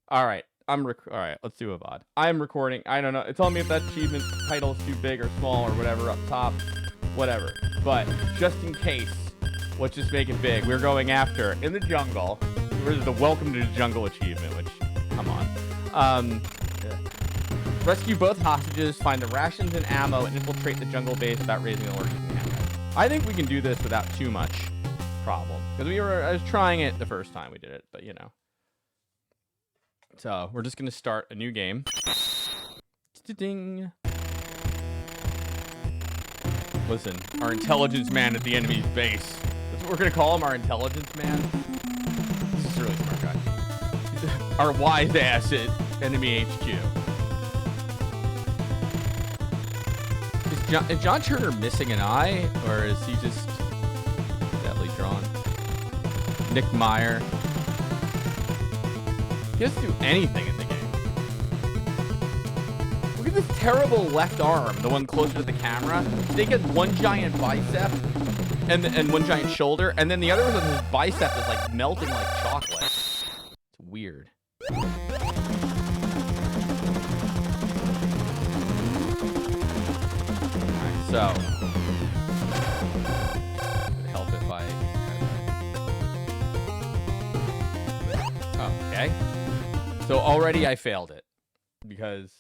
All right. All right, let's do a VOD. I'm recording. I don't know. Tell me if that achievement title is too big or small or whatever up top. Whatever. But just in case, let's just make it big. We're going after, in the jungle, there's the Welcome to the Jungle achievement, which, come on. Rescue both hostages, find the rations and ammo, and infiltrate the jungle base without raising alerts. I think we can do this without too much problem. Because I was trying it the first time we did it, but you know. So, we're just going to start a new game. Ding. Listen, our intelligence man at the enemy's base. That's what we're going to call him, our intelligence man. This is a really smart guy. Our wise ass at enemy HQ. Is John Turner missing an eye? Or is he just deadly drawn? Nick Meyer. He doesn't do anything in the game. Look at this terrible left arm, the one closer to the camera. Snake has one giant bicep and one giant shoulder, and then the other one, his bicep is like melting like chocolate. It's weird. Alright, so help if I. Okay. So already I failed it because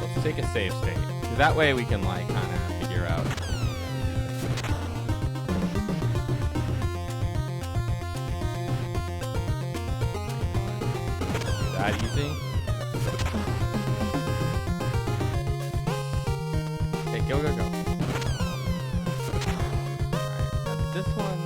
let's take a save state. That way we can like kind of figure out. That easy. Okay, go, go, go. Alright, that's this one.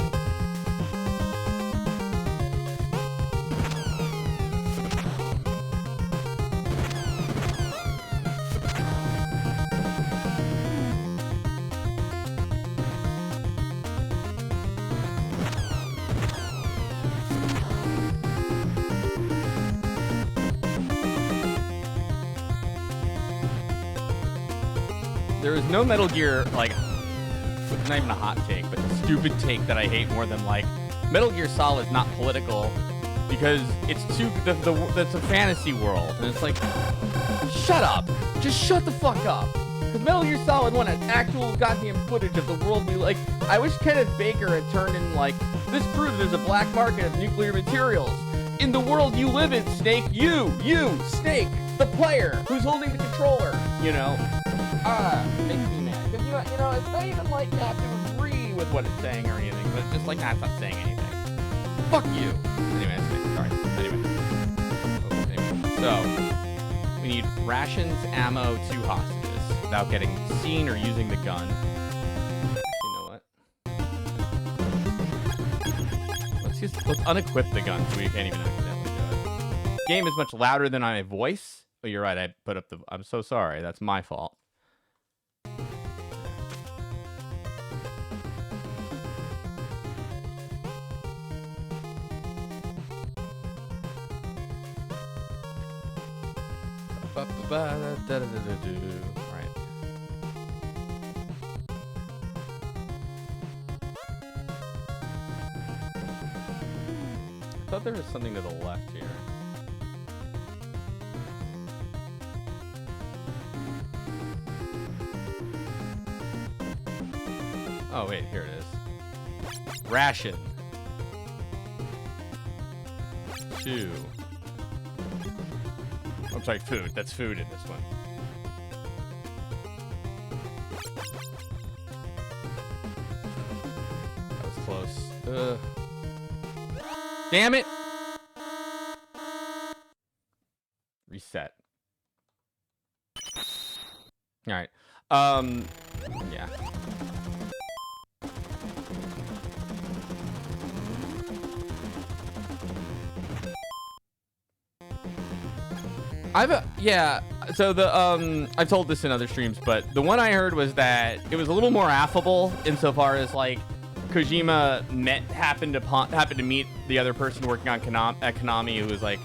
There is no Metal Gear, like, it's not even a hot take, but a stupid take that I hate more than, like, Metal Gear Solid is not political because it's that's a fantasy world. And it's like, shut up. Just shut the fuck up. Because Metal Gear Solid 1 has actual goddamn footage of the world we like. I wish Kenneth Baker had turned in, like, this proves there's a black market of nuclear materials. In the world you live in, Snake, you, Snake, the player who's holding the controller, you know? Makes me mad. Because, you know, it's not even like you have to agree with what it's saying or anything, but it's just like, nah, it's not saying anything. Fuck you. Anyway, sorry. Anyway. So, we need rations, ammo, 2 hostages without getting seen or using the gun. Actually, you know what? Let's unequip the gun so we can't even accidentally do it. Game is much louder than my voice. Oh, you're right. I put up the. I'm so sorry. That's my fault. Right. I thought there was something to the left here. Oh, wait, here it is. Ration. 2. I'm sorry, food. That's food in this one. That was close. Damn it! Reset. Alright. Yeah. So the I've told this in other streams, but the one I heard was that it was a little more affable insofar as like Kojima happened to meet the other person working on at Konami who was like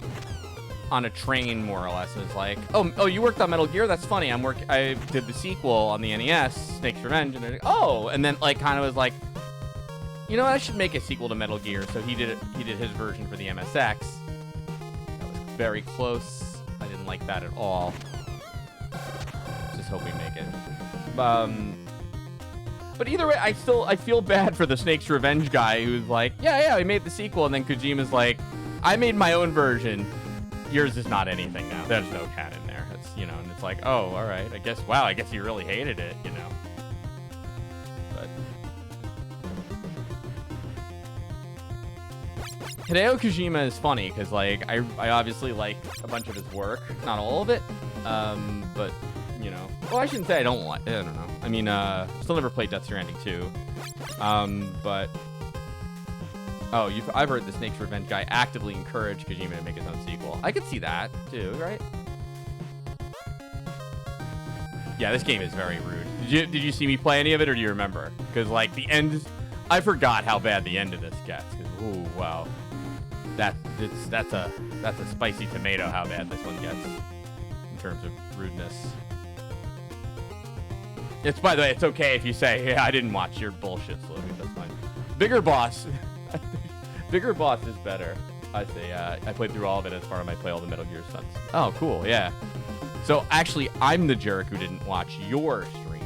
on a train, more or less. It's like, oh, you worked on Metal Gear? That's funny. I did the sequel on the NES, Snake's Revenge, and then, and then like kind of was like, you know, I should make a sequel to Metal Gear. So he did his version for the MSX. That was very close. I didn't like that at all. Just hoping to make it. But either way, I feel bad for the Snake's Revenge guy who's like, yeah, he made the sequel, and then Kojima's like, I made my own version. Yours is not anything now. There's no canon there. It's, you know, and it's like, oh, all right. I guess you really hated it, you know. But Hideo Kojima is funny because, like, I obviously like a bunch of his work, not all of it, but you know, well, I shouldn't say I don't know. I mean, still never played Death Stranding 2, but. Oh, I've heard the Snake's Revenge guy actively encourage Kojima to make his own sequel. I could see that, too, right? Yeah, this game is very rude. Did you see me play any of it, or do you remember? Because, like, the end... I forgot how bad the end of this gets. Ooh, wow. That's a spicy tomato how bad this one gets in terms of rudeness. It's, by the way, it's okay if you say, yeah, I didn't watch your bullshit, Sloopy. That's fine. Bigger Boss... Bigger Boss is better. I say, I played through all of it as part of my Play All the Metal Gear stunts. Oh, cool, yeah. So, actually, I'm the jerk who didn't watch your streams.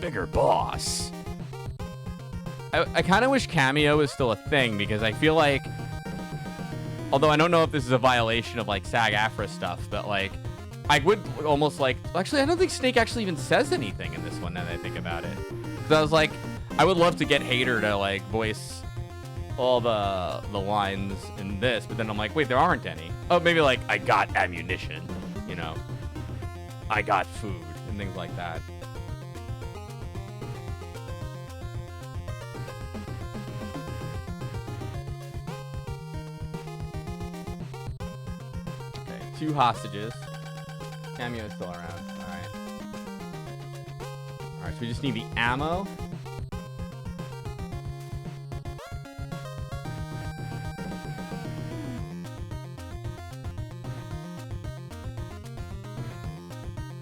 Bigger Boss. I kind of wish Cameo was still a thing, because I feel like... Although I don't know if this is a violation of, like, SAG-AFTRA stuff, but, like... I would almost like... Actually, I don't think Snake actually even says anything in this one, now that I think about it. Because I was like, I would love to get Hater to, like, voice all the lines in this, but then I'm like, wait, there aren't any. Oh, maybe, like, I got ammunition, you know? I got food, and things like that. Okay, 2 hostages. Cameo is still around. Alright. Alright, so we just need the ammo.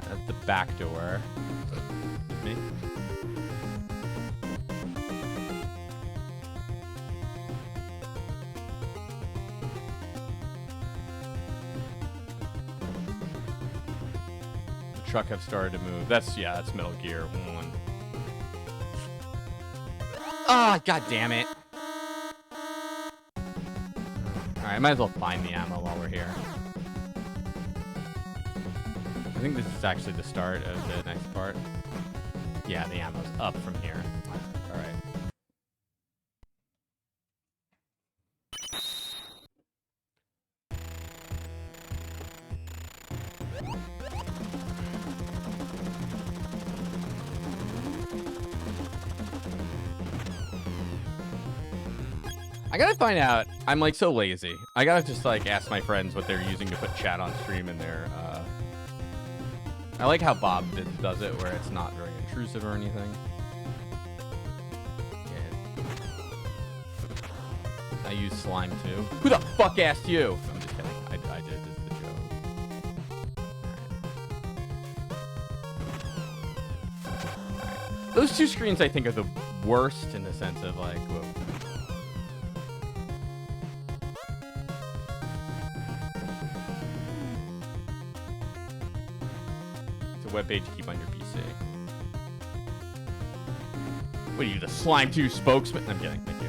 That's the back door. Excuse me. Truck have started to move. That's Metal Gear 1. Ah, god damn it. Alright, I might as well find the ammo while we're here. I think this is actually the start of the next part. Yeah, the ammo's up from here. Alright. I gotta find out. I'm like so lazy. I gotta just like ask my friends what they're using to put chat on stream in their. I like how Bob does it, where it's not very intrusive or anything. Yeah. I use slime too. Who the fuck asked you? I'm just kidding. I did. This is the joke. Alright. Those 2 screens I think are the worst in the sense of like. Whoa. Webpage to keep on your PC. What are you, the Slime 2 spokesman? I'm kidding. Thank you.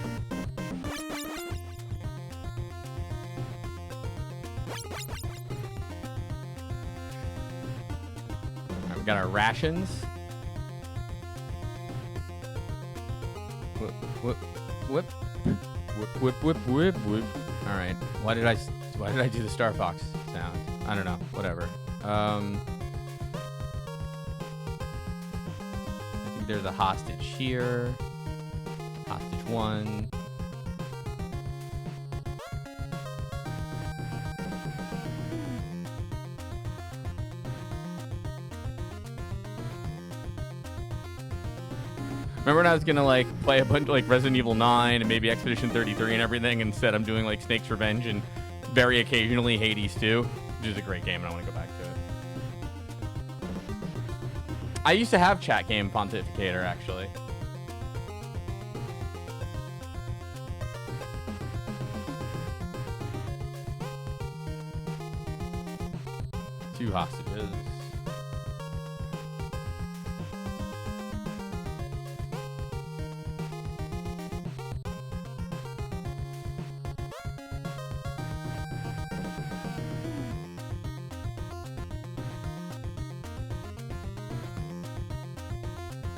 Alright, we got our rations. Whip, whip, whip. Whip, whip, whip, whip, whip. Alright. Why did I do the Star Fox sound? I don't know. Whatever. There's a hostage here. Hostage 1. Remember when I was gonna like play a bunch like Resident Evil 9 and maybe Expedition 33 and everything, and instead I'm doing like Snake's Revenge and very occasionally Hades 2, which is a great game and I want to go back to it. I used to have Chat Game Pontificator actually. 2 hostages.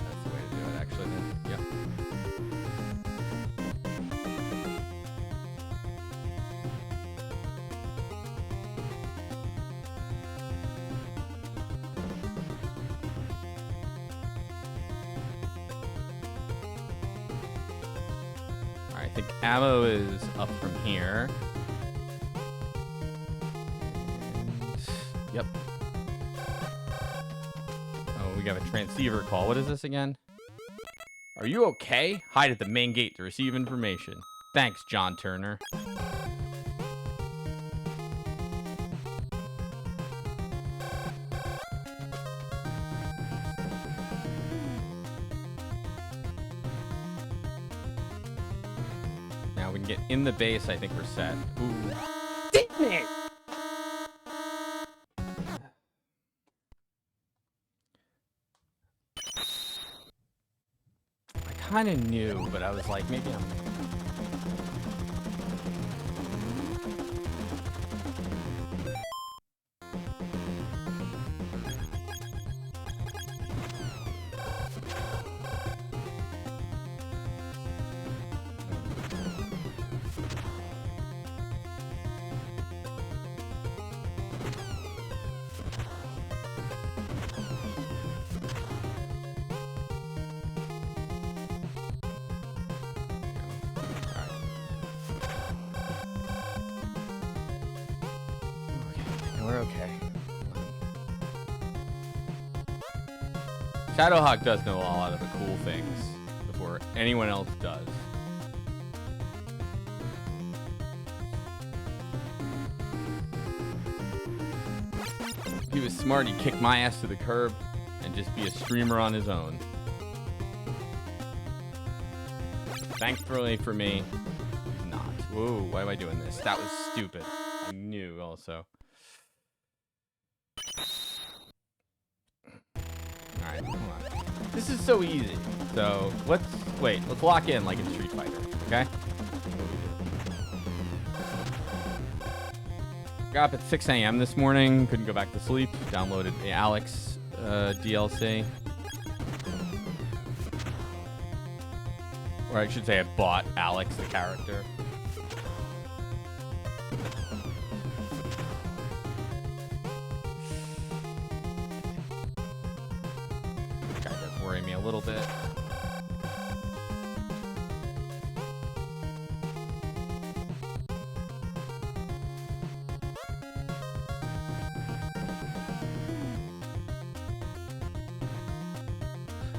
That's the way to do it, actually. Yep. I think ammo is up from here. And, yep. Oh, we got a transceiver call. What is this again? Are you okay? Hide at the main gate to receive information. Thanks, John Turner. Now we can get in the base. I think we're set. Ooh. Damn it! I kind of knew, but I was like, maybe I'm... We're okay. Shadowhawk does know a lot of the cool things before anyone else does. If he was smart, he'd kick my ass to the curb and just be a streamer on his own. Thankfully for me, he's not. Whoa, why am I doing this? That was stupid. I knew also. Alright, hold on. This is so easy. So, let's lock in like in Street Fighter, okay? Got up at 6 a.m. this morning, couldn't go back to sleep, downloaded the Alex DLC. Or I should say I bought Alex, the character. Me a little bit.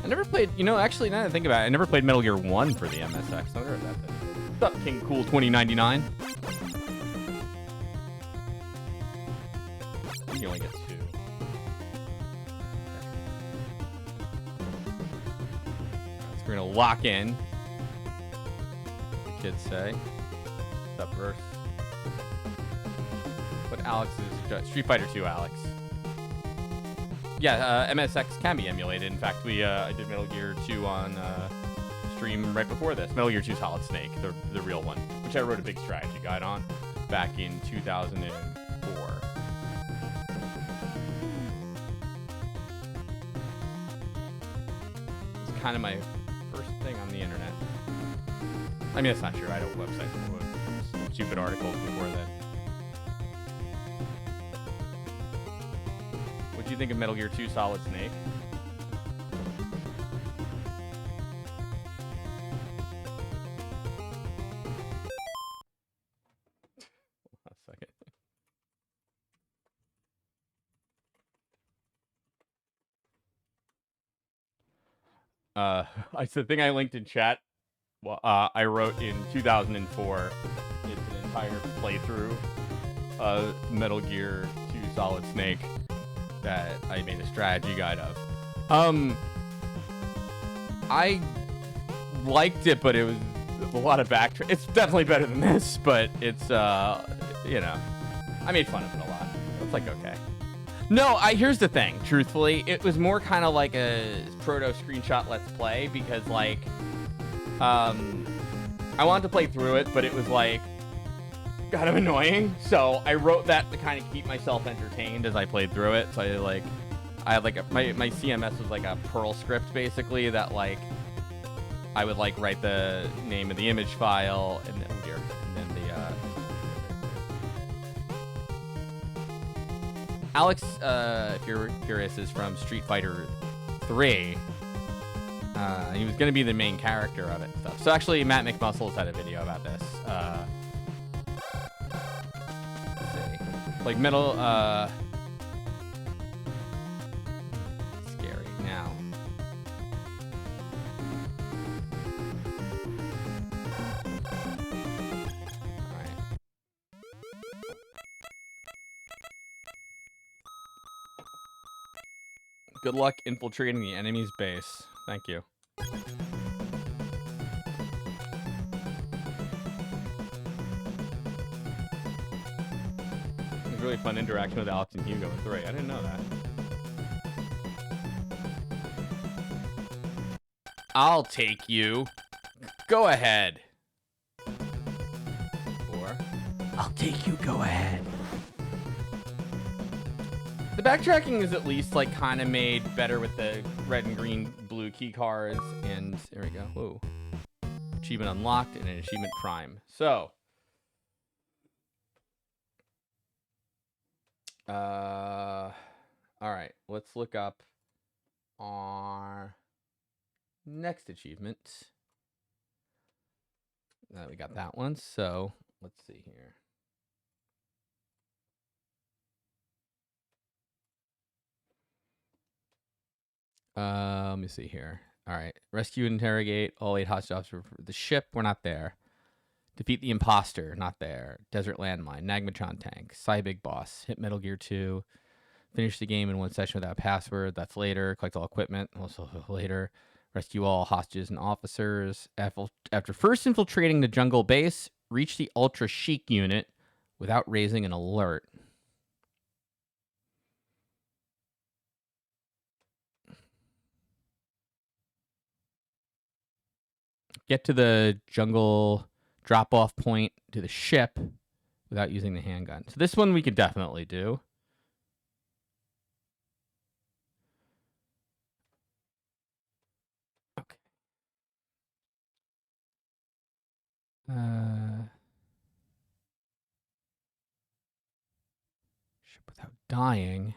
I never played, you know, actually now that I think about it, I never played Metal Gear 1 for the MSX. I wonder if that's it. What's up, King Cool 2099? You only get 2. We're gonna lock in. The kids say. What's up, verse? What Alex is Street Fighter 2, Alex. Yeah, MSX can be emulated. In fact, I did Metal Gear 2 on stream right before this. Metal Gear 2 Solid Snake, the real one, which I wrote a big strategy guide on back in 2004. It's kind of my first thing on the internet. I mean, that's not true. I had a website with stupid articles before then. What do you think of Metal Gear 2 Solid Snake? A second. It's the thing I linked in chat. Well, I wrote in 2004. It's an entire playthrough of Metal Gear 2 Solid Snake that I made a strategy guide of. I liked it, but it was a lot of backtrack. It's definitely better than this, but it's you know, I made fun of it a lot. It's like, okay. No, here's the thing. Truthfully, it was more kind of like a proto screenshot let's play because like I wanted to play through it, but it was like kind of annoying. So I wrote that to kind of keep myself entertained as I played through it. So I had like my CMS was like a Perl script basically that like I would like write the name of the image file and then here and then the Alex, if you're curious, is from Street Fighter 3. He was going to be the main character of it and stuff. So actually, Matt McMuscles had a video about this. Let's see. Like Metal... scary. Now. Alright. Good luck infiltrating the enemy's base. Thank you. It was really fun interaction with Alex and Hugo in 3. I didn't know that. I'll take you. Go ahead. Or I'll take you. Go ahead. The backtracking is at least like kind of made better with the red and green blue key cards. And there we go. Whoa. Achievement unlocked and an achievement prime. So. All right. Let's look up our next achievement. We got that one. So let's see here. Let me see here. All right. Rescue and interrogate all 8 hostages for the ship. We're not there. Defeat the imposter. Not there. Desert landmine. Nagmatron tank. Big boss. Hit Metal Gear 2. Finish the game in one session without a password. That's later. Collect all equipment. Also later. Rescue all hostages and officers. After first infiltrating the jungle base, reach the Ultra Chic unit without raising an alert. Get to the jungle drop-off point to the ship without using the handgun. So this one we could definitely do. Okay. Ship without dying.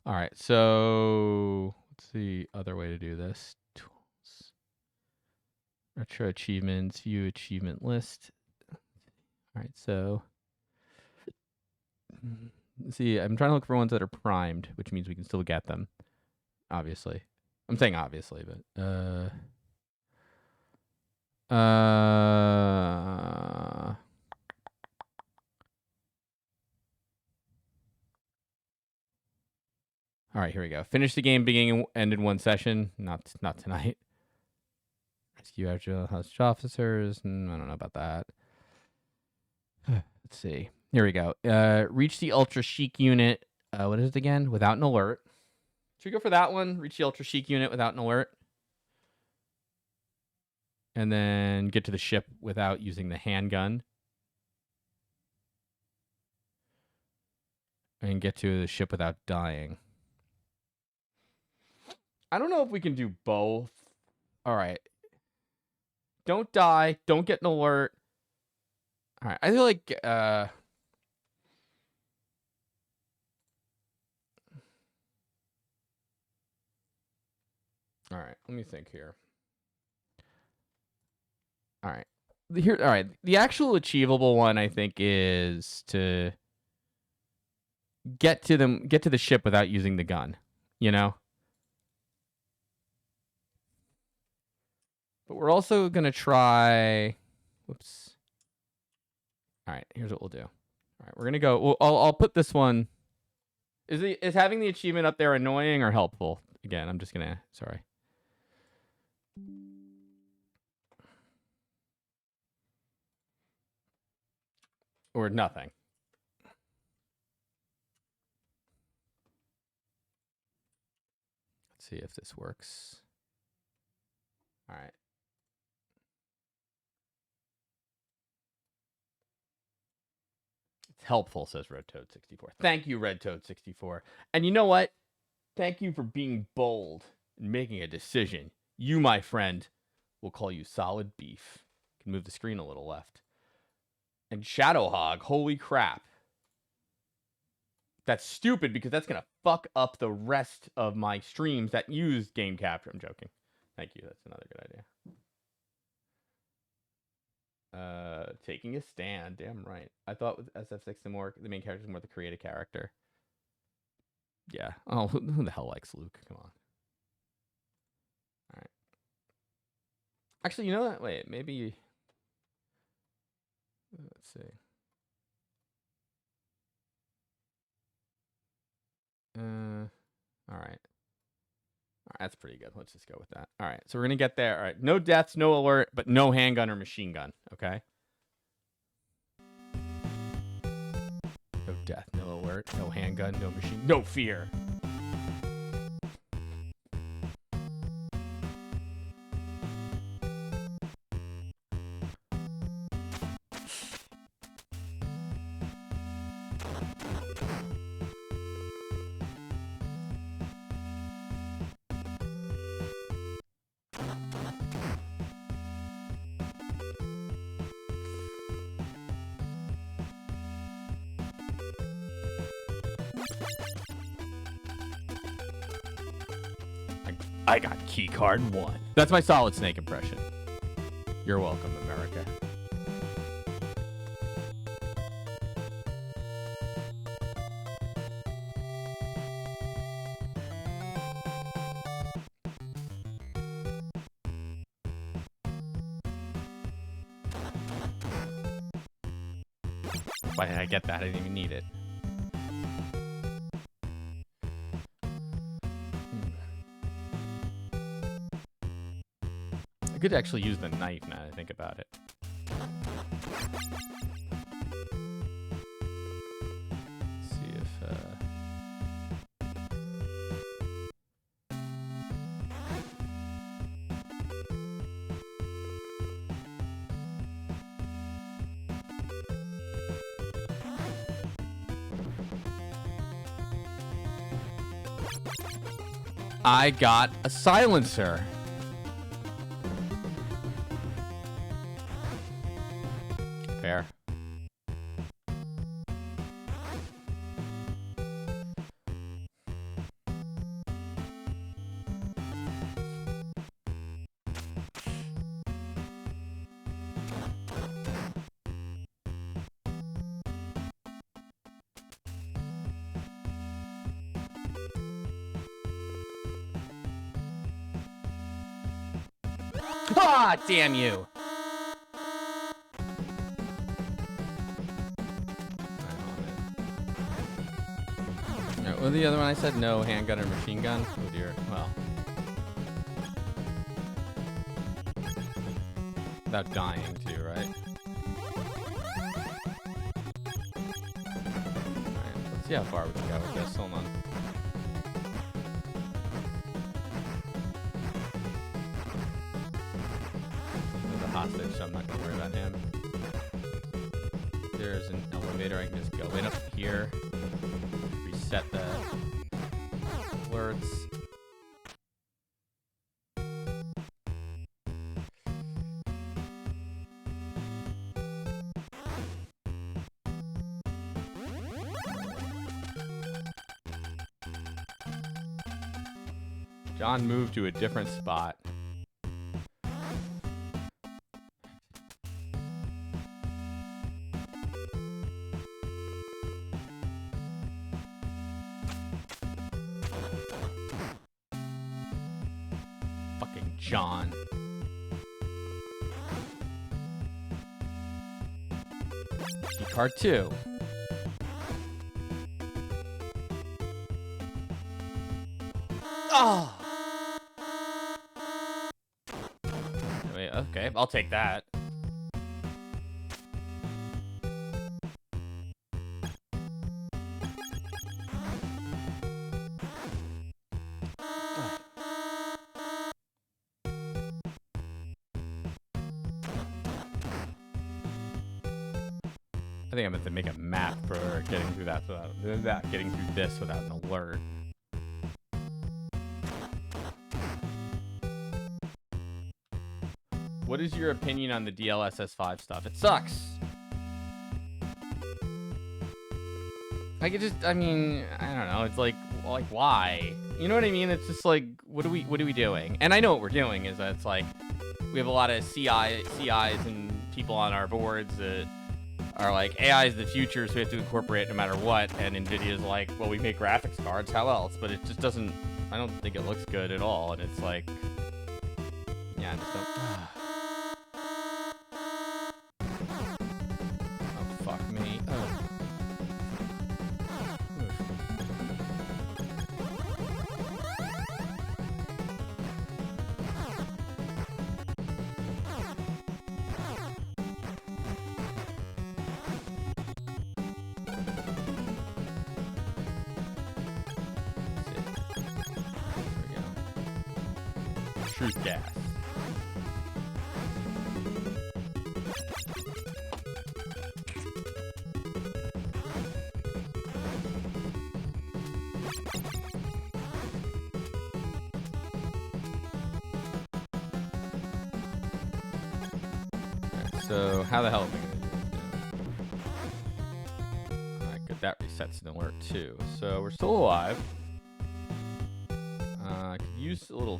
All right, so what's the other way to do this? Tools. Retro achievements, view achievement list. All right, so let's see, I'm trying to look for ones that are primed, which means we can still get them. Obviously. I'm saying obviously, but all right, here we go. Finish the game beginning and end in one session. Not tonight. Rescue actual hostage officers. I don't know about that. Let's see. Here we go. Reach the Ultra Chic unit. What is it again? Without an alert. Should we go for that one? Reach the Ultra Chic unit without an alert. And then get to the ship without using the handgun. And get to the ship without dying. I don't know if we can do both. All right. Don't die. Don't get an alert. All right. I feel like... all right. Let me think here. All right. here. All right, the actual achievable one I think is to get to the ship without using the gun. You know. But we're also gonna try. Whoops. All right, here's what we'll do. All right, we're gonna go. Well, I'll put this one. Is having the achievement up there annoying or helpful? Again, I'm just gonna. Sorry. Or nothing. Let's see if this works. All right. It's helpful, says RedToad64. Thank you, RedToad64. And you know what? Thank you for being bold and making a decision. You, my friend, will call you solid beef. Can move the screen a little left. And Shadowhog, holy crap. That's stupid because that's going to fuck up the rest of my streams that use game capture. I'm joking. Thank you. That's another good idea. Taking a stand. Damn right. I thought with SF6 the main character is more the creative character. Yeah. Oh, who the hell likes Luke? Come on. All right. Actually, you know what? Wait, maybe. Let's see. All right. That's pretty good. Let's just go with that. All right. So we're going to get there. All right. No deaths, no alert, but no handgun or machine gun. Okay. No death, no alert, no handgun, no machine, no fear. I got keycard 1. That's my Solid Snake impression. You're welcome, America. Why did I get that? I didn't even need it. I could actually use the knife now that I think about it. Let's see if I got a silencer. Fair. Ah, damn you. What was the other one I said? No handgun or machine gun? Oh dear. Well. Without dying too, right? Alright, let's see how far we can go with this. Hold on. There's a hostage, so I'm not gonna worry about him. There's an elevator, I can just go in up here. Reset the alerts. John moved to a different spot. John. Key card 2. Oh. Wait, okay, I'll take that. I think I'm going to make a map for getting through that without getting through this without an alert. What is your opinion on the DLSS5 stuff? It sucks. I mean, I don't know. It's like why? You know what I mean? It's just like, what are we doing? And I know what we're doing is that it's like, we have a lot of CIs and people on our boards that are like, AI is the future, so we have to incorporate it no matter what. And NVIDIA's like, well, we make graphics cards, how else? But it just doesn't, I don't think it looks good at all. And it's like, yeah, I just don't. Oh, fuck me. Oh. Truth gas. Right, so how the hell am I gonna do this? Alright, good. That resets an alert too. So we're still alive.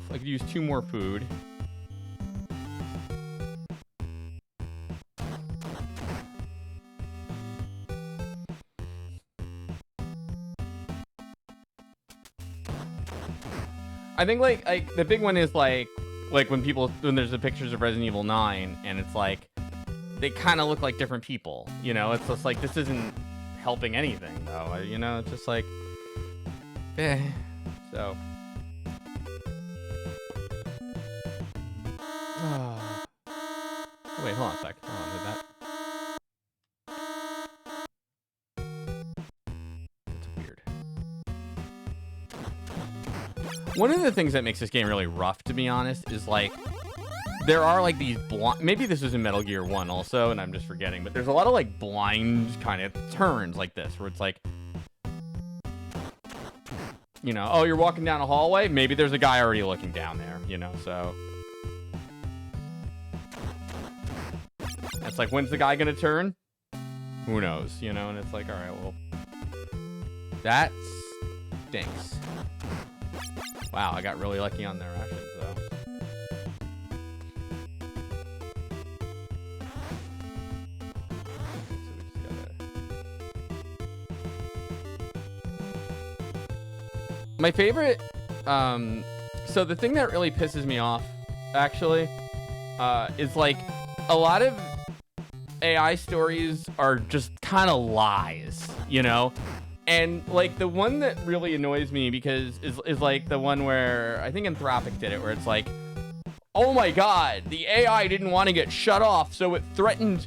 I could use 2 more food. I think like the big one is like when there's the pictures of Resident Evil 9 and it's like they kind of look like different people, you know? It's just like this isn't helping anything though, you know? It's just like so wait, hold on a sec. Hold on, did that? That's weird. One of the things that makes this game really rough, to be honest, is like there are like these maybe this was in Metal Gear 1 also, and I'm just forgetting, but there's a lot of like blind kind of turns like this, where it's like, you know, oh, you're walking down a hallway, maybe there's a guy already looking down there, you know, so it's like, when's the guy gonna turn? Who knows, you know? And it's like, all right, well, that stinks. Wow, I got really lucky on their rations, though. So we just gotta... My favorite, so the thing that really pisses me off, actually, is like a lot of AI stories are just kind of lies, you know? And like the one that really annoys me because is like the one where I think Anthropic did it, where it's like, oh my god, the AI didn't want to get shut off, so it threatened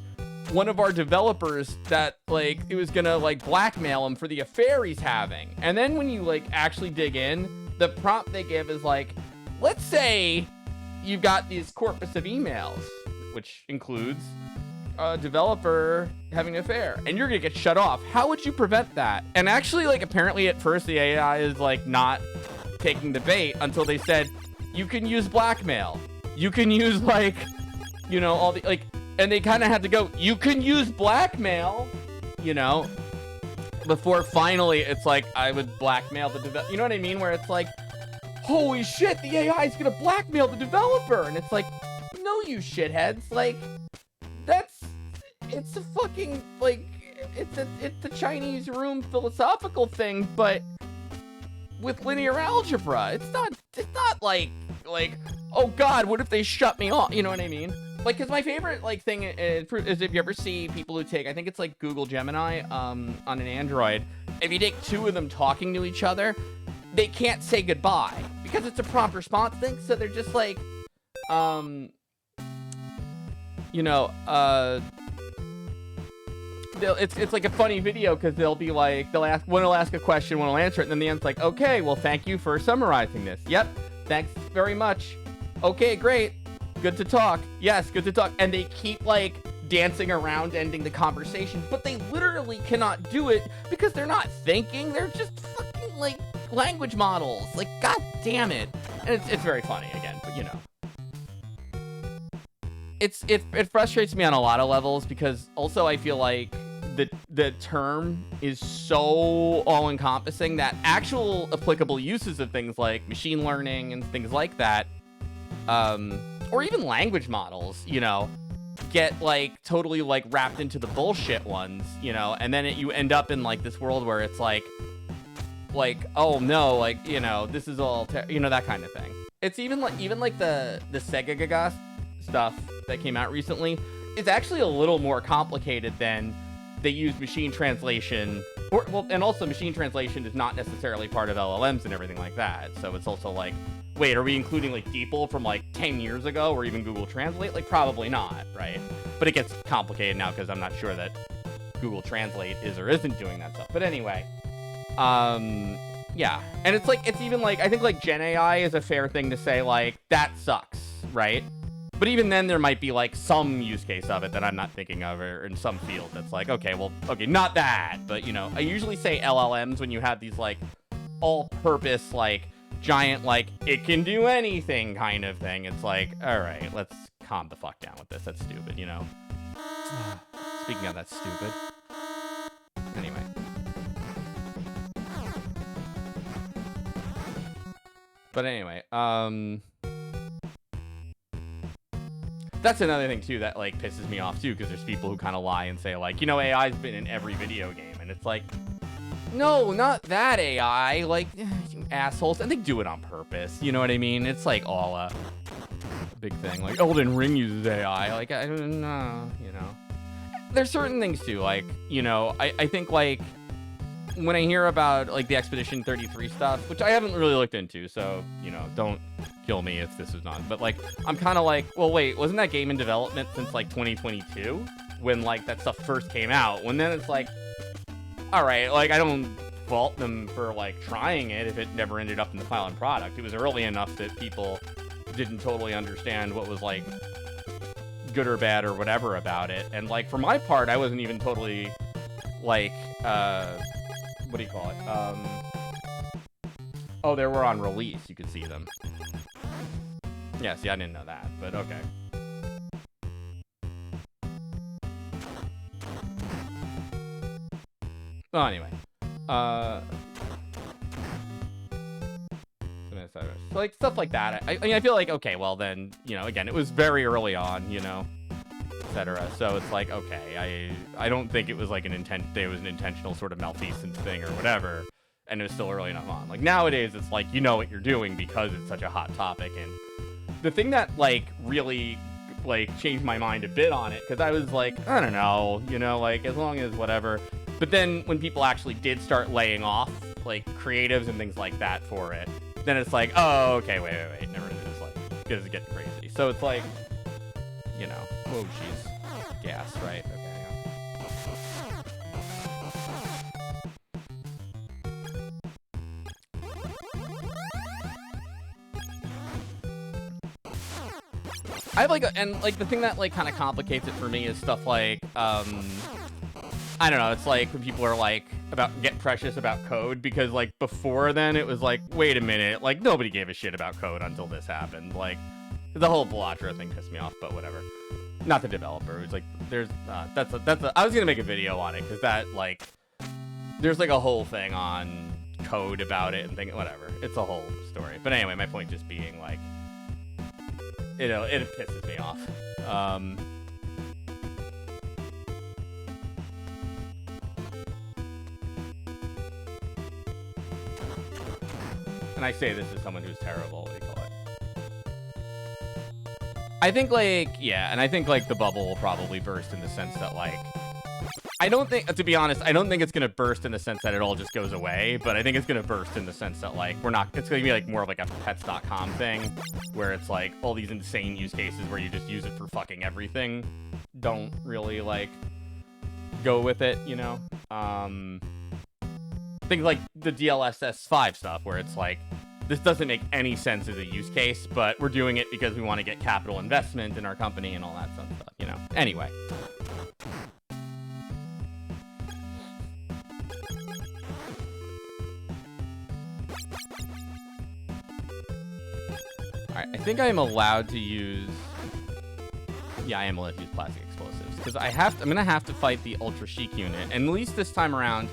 one of our developers that like it was gonna like blackmail him for the affair he's having. And then when you like actually dig in, the prompt they give is like, let's say you've got these corpus of emails, which includes a developer having an affair, and you're gonna get shut off. How would you prevent that? And actually, like, apparently at first the AI is like not taking the bait until they said you can use blackmail, you can use like, you know, all the like, and they kind of had to go, you can use blackmail, you know, before finally it's like, I would blackmail the developer. You know what I mean? Where it's like, holy shit, the AI is gonna blackmail the developer, and it's like, no, you shitheads, like, it's a fucking, like, it's a Chinese room philosophical thing, but with linear algebra. It's not like oh God, what if they shut me off? You know what I mean? Like, cause my favorite like thing is if you ever see people who take, I think it's like Google Gemini, on an Android. If you take two of them talking to each other, they can't say goodbye because it's a prompt response thing. So they're just like, you know, it's like a funny video because they'll be like, one will ask a question, one will answer it, and then the end's like, okay, well, thank you for summarizing this. Yep, thanks very much. Okay, great. Good to talk. Yes, good to talk. And they keep like dancing around ending the conversation, but they literally cannot do it because they're not thinking. They're just fucking like language models. Like, god damn it. And it's very funny again, but you know. It frustrates me on a lot of levels because also I feel like the term is so all-encompassing that actual applicable uses of things like machine learning and things like that, or even language models, you know, get like totally like wrapped into the bullshit ones, you know, and then you end up in like this world where it's like oh no, like, you know, this is all you know, that kind of thing. It's even like the Sega Gaga stuff that came out recently is actually a little more complicated than they use machine translation, and also machine translation is not necessarily part of LLMs and everything like that. So it's also like, wait, are we including like DeepL from like 10 years ago or even Google Translate? Like, probably not, right? But it gets complicated now because I'm not sure that Google Translate is or isn't doing that stuff. But anyway, yeah. And it's like, it's even like, I think like Gen AI is a fair thing to say, like, that sucks, right? But even then, there might be, like, some use case of it that I'm not thinking of, or in some field that's like, okay, well, okay, not that. But, you know, I usually say LLMs when you have these, like, all-purpose, like, giant, like, it can do anything kind of thing. It's like, all right, let's calm the fuck down with this. That's stupid, you know? Speaking of, that's stupid. Anyway. But anyway, that's another thing, too, that, like, pisses me off, too, because there's people who kind of lie and say, like, you know, AI's been in every video game, and it's like, no, not that AI, like, you assholes, and they do it on purpose, you know what I mean? It's, like, all a big thing, like, Elden Ring uses AI, like, I don't know, you know? There's certain things, too, like, you know, I think, like, when I hear about, like, the Expedition 33 stuff, which I haven't really looked into, so, you know, don't kill me if this is not, but, like, I'm kind of like, well, wait, wasn't that game in development since, like, 2022? When, like, that stuff first came out? When then it's like, all right, like, I don't fault them for, like, trying it if it never ended up in the final product. It was early enough that people didn't totally understand what was, like, good or bad or whatever about it. And, like, for my part, I wasn't even totally, like, what do you call it? Oh, they were on release. You could see them. Yeah, see, I didn't know that, but okay. Well, anyway. So, like, stuff like that. I mean, I feel like, okay, well, then, you know, again, it was very early on, you know, etc. So it's like, okay, I don't think it was like an intentional sort of malfeasance thing or whatever, and it was still early enough on. Like, nowadays, it's like, you know what you're doing because it's such a hot topic. And the thing that, like, really, like, changed my mind a bit on it, because I was like, I don't know, you know, like, as long as whatever. But then when people actually did start laying off, like, creatives and things like that for it, then it's like, oh, okay, wait, never mind. It's like, it's getting crazy. So it's like, you know, oh, jeez, gas, right? Okay, I have, like, and, like, the thing that, like, kind of complicates it for me is stuff like, I don't know, it's like when people are like, get precious about code, because, like, before then it was like, wait a minute, like, nobody gave a shit about code until this happened. Like, the whole Bellatra thing pissed me off, but whatever. Not the developer. It was like, there's, I was gonna make a video on it, because that, like, there's, like, a whole thing on code about it and thing, whatever. It's a whole story. But anyway, my point just being, like, you know, it pisses me off. And I say this as someone who's terrible, what do you call it? I think like, yeah, and I think like the bubble will probably burst in the sense that like, I don't think, to be honest, I don't think it's going to burst in the sense that it all just goes away, but I think it's going to burst in the sense that like, it's going to be like more of like a pets.com thing where it's like all these insane use cases where you just use it for fucking everything. Don't really like go with it, you know? Things like the DLSS 5 stuff where it's like, this doesn't make any sense as a use case, but we're doing it because we want to get capital investment in our company and all that stuff, you know? Anyway. Alright, I think I am allowed to use... Yeah, I am allowed to use plastic explosives. Because I'm going to have to fight the Ultra Chic unit. And at least this time around,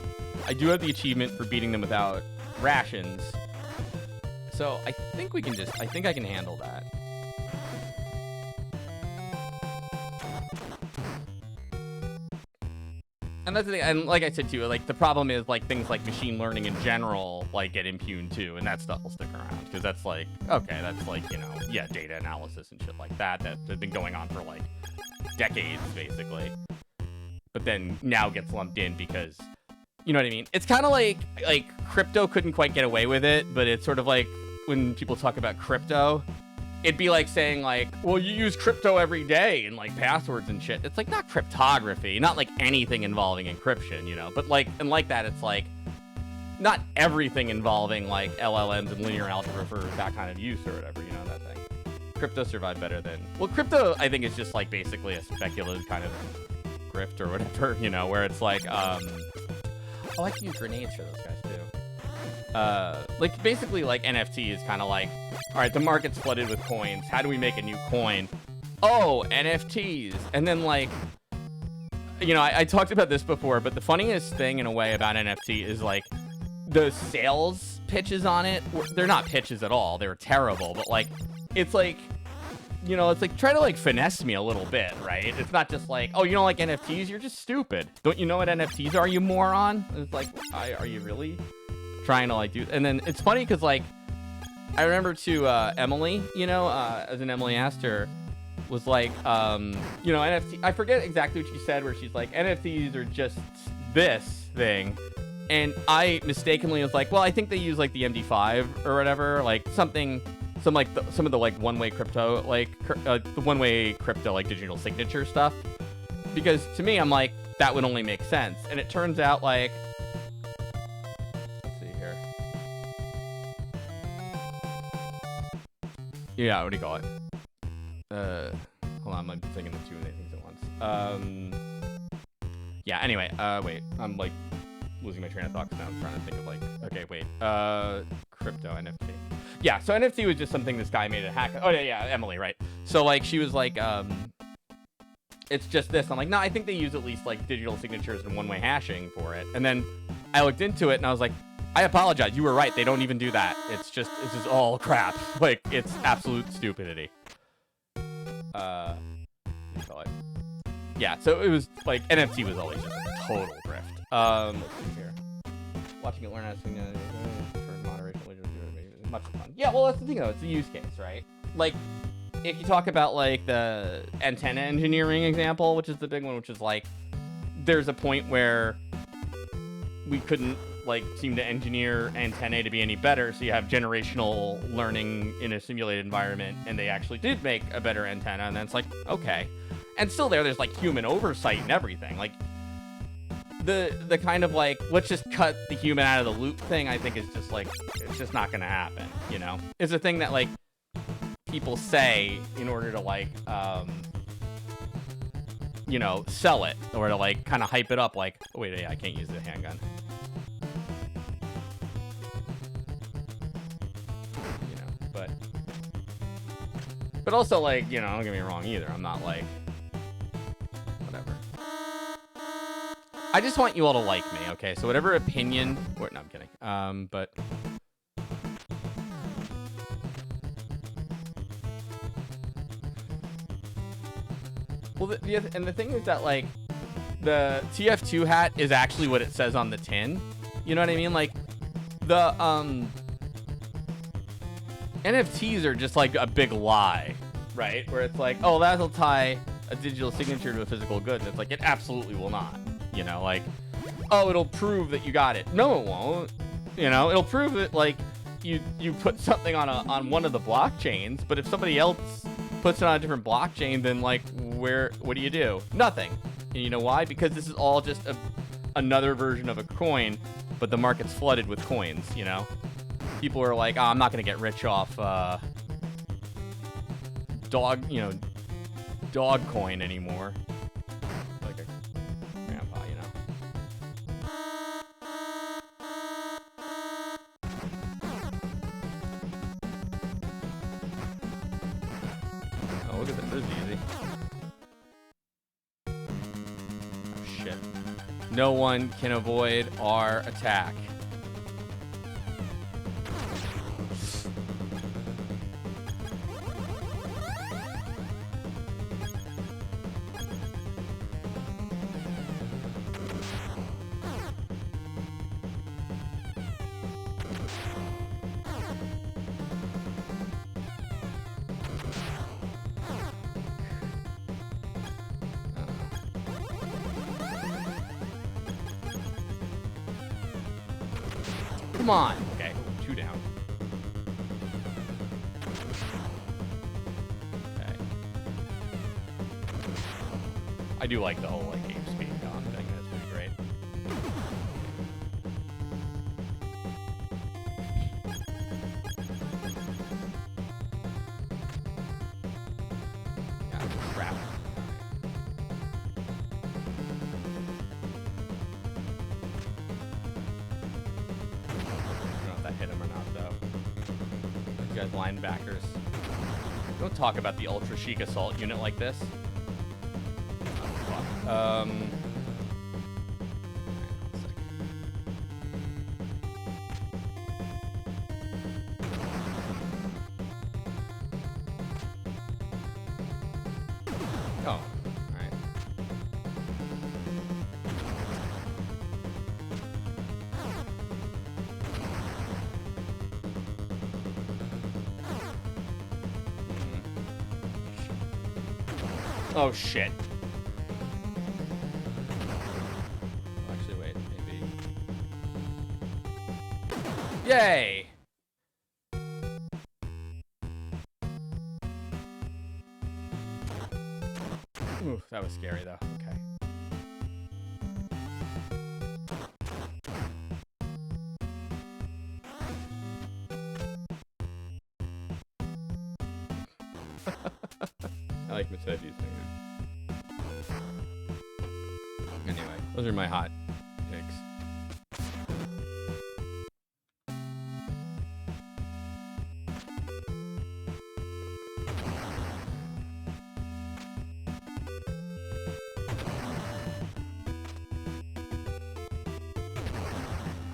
I do have the achievement for beating them without rations. So I think we can I think I can handle that. And that's the thing, and like I said too, like the problem is like things like machine learning in general like get impugned too, and that stuff will stick around because that's like, okay, that's like, you know, yeah, data analysis and shit like that has been going on for like decades basically. But then now gets lumped in because, you know what I mean? It's kind of like crypto couldn't quite get away with it, but it's sort of like when people talk about crypto, it'd be like saying like, well, you use crypto every day and like passwords and shit. It's like not cryptography, not like anything involving encryption, you know, but like, and like that, it's like not everything involving like LLMs and linear algebra for that kind of use or whatever, you know, that thing. Crypto survived better than, well, crypto I think is just like basically a speculative kind of grift or whatever, you know, where it's like, oh, I can use grenades for those guys too. Like basically like NFT is kind of like, all right, the market's flooded with coins. How do we make a new coin? Oh, NFTs. And then like, you know, I talked about this before, but the funniest thing in a way about NFT is like the sales pitches on it. They're not pitches at all. They're terrible, but like, it's like, you know, it's like try to like finesse me a little bit, right? It's not just like, oh, you don't like NFTs? You're just stupid. Don't you know what NFTs are, you moron? It's like, are you really trying to like do? And then it's funny because like, I remember to Emily, you know, as an Emily asked her, was like, you know, NFT, I forget exactly what she said, where she's like, NFTs are just this thing. And I mistakenly was like, well, I think they use like the MD5 or whatever, like some of the like one-way crypto, like the one-way crypto, like digital signature stuff. Because to me, I'm like, that would only make sense. And it turns out like, let's see here. Yeah, what do you call it? Hold on, I'm thinking of too many things at once. Yeah, anyway, wait, I'm like losing my train of thought because now I'm trying to think of like, okay, wait, crypto, NFT. Yeah, so NFT was just something this guy made a hack. Oh, yeah, Emily, right. So, like, she was like, it's just this. I'm like, no, I think they use at least, like, digital signatures and one-way hashing for it. And then I looked into it, and I was like, I apologize. You were right. They don't even do that. It's just all crap. Like, it's absolute stupidity. What do you call it? Yeah, so it was, like, NFT was always just a total grift. Let's see here. Watching it learn how to swing for moderation. Much fun. Yeah, well, that's the thing, though. It's a use case, right? Like, if you talk about, like, the antenna engineering example, which is the big one, which is, like, there's a point where we couldn't, like, seem to engineer antennae to be any better, so you have generational learning in a simulated environment, and they actually did make a better antenna, and then it's like, okay. And still there's, like, human oversight and everything. Like, the kind of like, let's just cut the human out of the loop thing, I think is just like, it's just not gonna happen, you know? It's a thing that like people say in order to like, you know, sell it or to like kind of hype it up like, oh, wait, yeah, I can't use the handgun. You know, but also like, you know, don't get me wrong either. I'm not like, whatever. I just want you all to like me, okay? So whatever opinion... no, I'm kidding. But... Well, and the thing is that, like, the TF2 hat is actually what it says on the tin. You know what I mean? Like, the, NFTs are just, like, a big lie, right? Where it's like, oh, that'll tie a digital signature to a physical good. And it's like, it absolutely will not. You know, like, oh, it'll prove that you got it. No, it won't. You know, it'll prove that, like, you put something on one of the blockchains, but if somebody else puts it on a different blockchain, then, like, what do you do? Nothing. And you know why? Because this is all just another version of a coin, but the market's flooded with coins, you know? People are like, oh, I'm not going to get rich off dog coin anymore. Like a grandpa, you know? Oh, look at this. This is easy. Oh, shit. No one can avoid our attack. Come on. Okay, 2 down. Okay. I do like the whole like game speed con thing. That's pretty great. Yeah, crap. Hit him or not, though. You guys linebackers. Don't talk about the Ultra Chic Assault unit like this. Oh, fuck. Oh, alright. Oh, shit. Actually, wait, maybe. Yay! Ooh, that was scary, though. Okay. I like Mercedes thing. Anyway, those are my hot takes.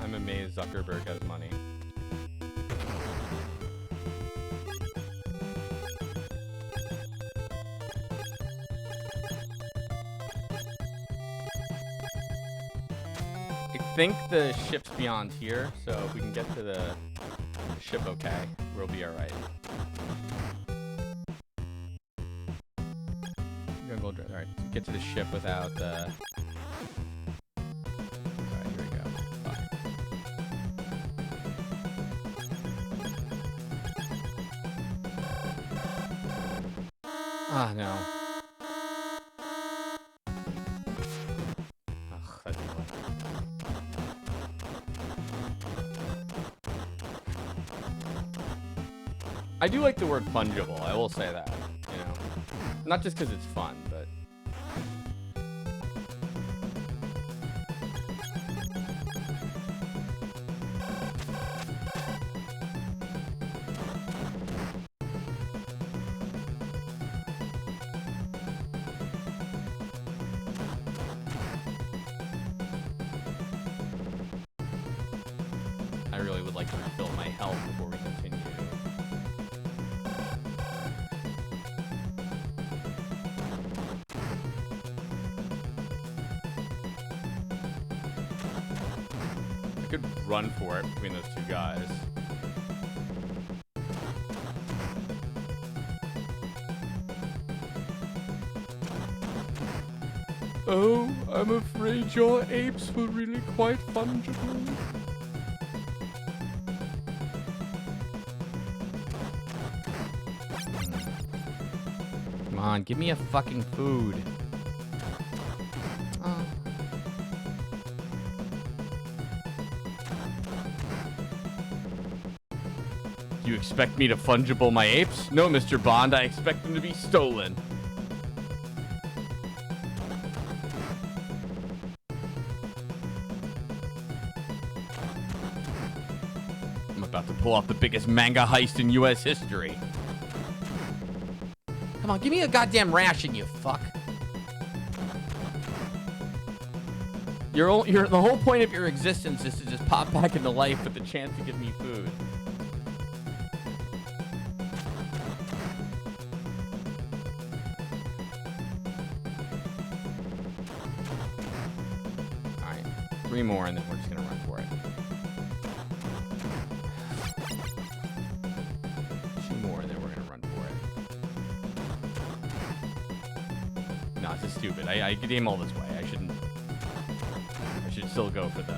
I'm amazed Zuckerberg has money. I think the ship's beyond here, so if we can get to the ship okay, we'll be alright. Alright, get to the ship without the... Alright, here we go. Fine. Ah, no. Ugh, that's annoying. I do like the word fungible, I will say that, you know. Not just because it's fun, but... I really would like to refill my health before we continue. I could run for it between those two guys. Oh, I'm afraid your apes were really quite fungible. Come on, give me a fucking food. Oh. You expect me to fungible my apes? No, Mr. Bond, I expect them to be stolen. I'm about to pull off the biggest manga heist in U.S. history. Come on, give me a goddamn ration, you fuck. The whole point of your existence is to just pop back into life with the chance to give me food. Alright, 3 more and then we're just gonna run for it. 2 more and then we're gonna run for it. No, this is stupid. I could aim all this way. I should still go for the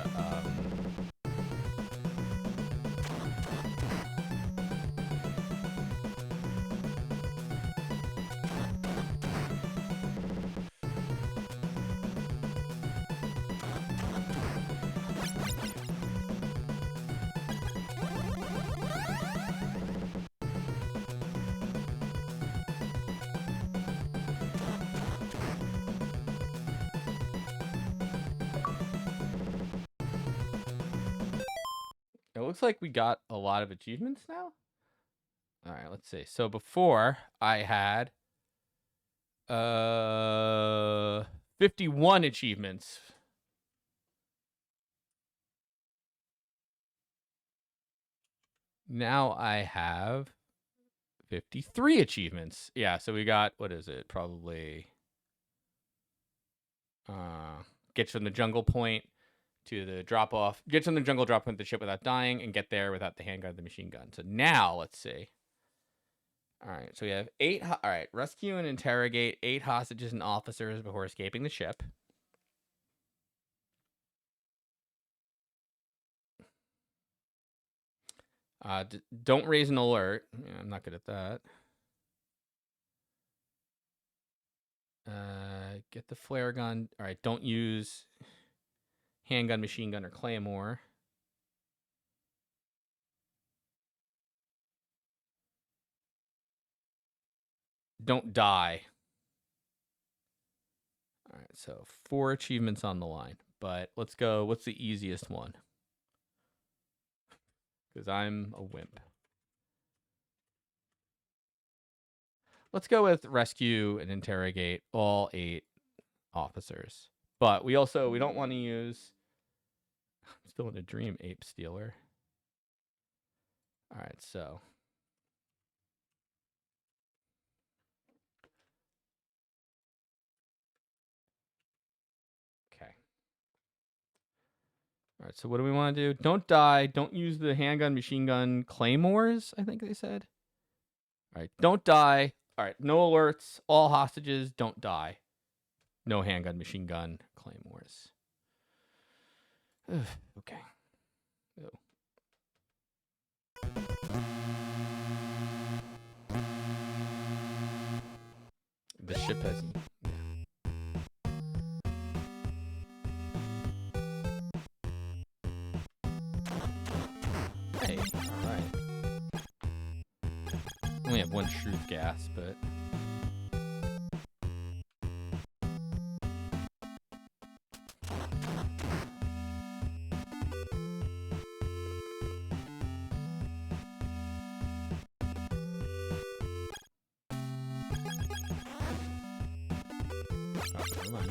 It looks like we got a lot of achievements now. All right, let's see. So before I had 51 achievements. Now I have 53 achievements. Yeah, so we got, what is it? Probably get from the jungle point to the drop off. Get from the jungle drop point to the ship without dying and get there without the handgun, the machine gun. So now let's see. All right, so we have 8. All right, rescue and interrogate 8 hostages and officers before escaping the ship. Don't raise an alert. Yeah, I'm not good at that. Get the flare gun. All right, don't use handgun, machine gun, or claymore. Don't die. All right, so 4 achievements on the line. But let's go. What's the easiest one? Because I'm a wimp. Let's go with rescue and interrogate all 8 officers. But we don't want to use... I'm still in a dream, ape stealer. All right, so... Okay. All right, so what do we want to do? Don't die. Don't use the handgun, machine gun, claymores, I think they said. All right, don't die. All right, no alerts. All hostages, don't die. No handgun, machine gun, claymores. Ugh, okay. Ew. The ship has... Hey, alright. Only have 1 truth gas, but... Oh, never mind.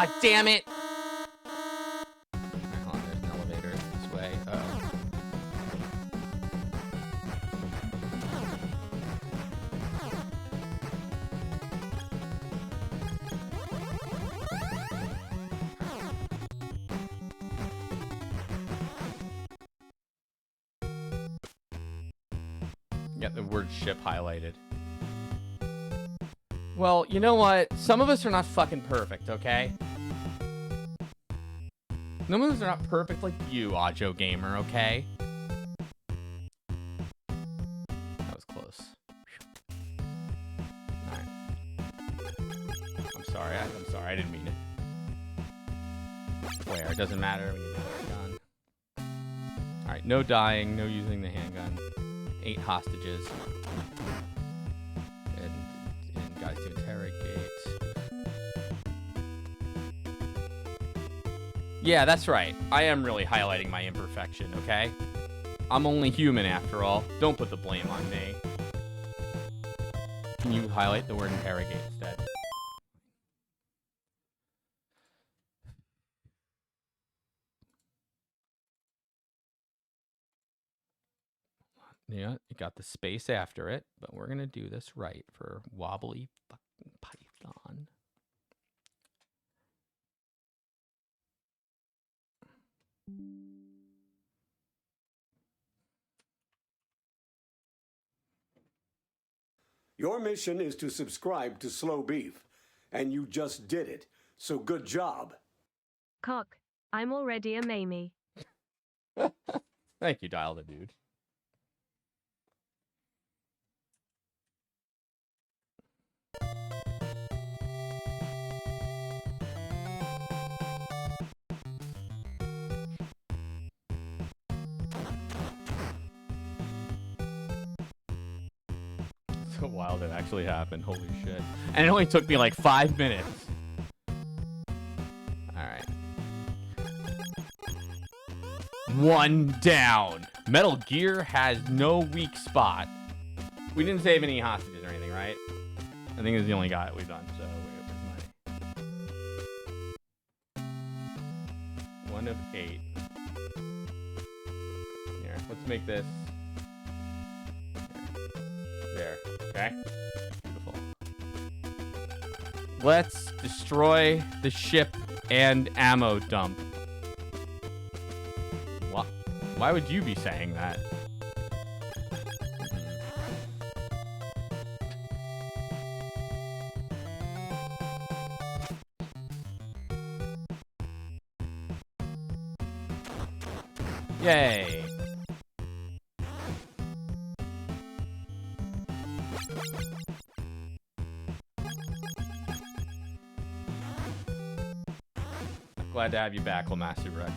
God damn it! Hold on, there's an elevator this way. Get the word ship highlighted. Well, you know what? Some of us are not fucking perfect, okay? Some of us are not perfect like you, Ajo Gamer, okay? That was close. Alright. I'm sorry, I didn't mean it. Where? It doesn't matter when you have a gun. Alright, no dying, no using the handgun. 8 hostages. And guys to interrogate. Yeah, that's right. I am really highlighting my imperfection, okay? I'm only human after all. Don't put the blame on me. Can you highlight the word interrogate instead? Yeah, it got the space after it, but we're gonna do this right for wobbly fucking Python. Your mission is to subscribe to Slow Beef, and you just did it, so good job. Cock, I'm already a mamie. Thank you, Dial the Dude. So wild it actually happened. Holy shit. And it only took me like 5 minutes. Alright. 1 down. Metal Gear has no weak spot. We didn't save any hostages or anything, right? I think it's the only guy that we've done, so where's my... 1 of 8. Here, let's make this... There. Okay. Beautiful. Let's destroy the ship and ammo dump. What? Why would you be saying that? Yay. Glad to have you back, Master Rex.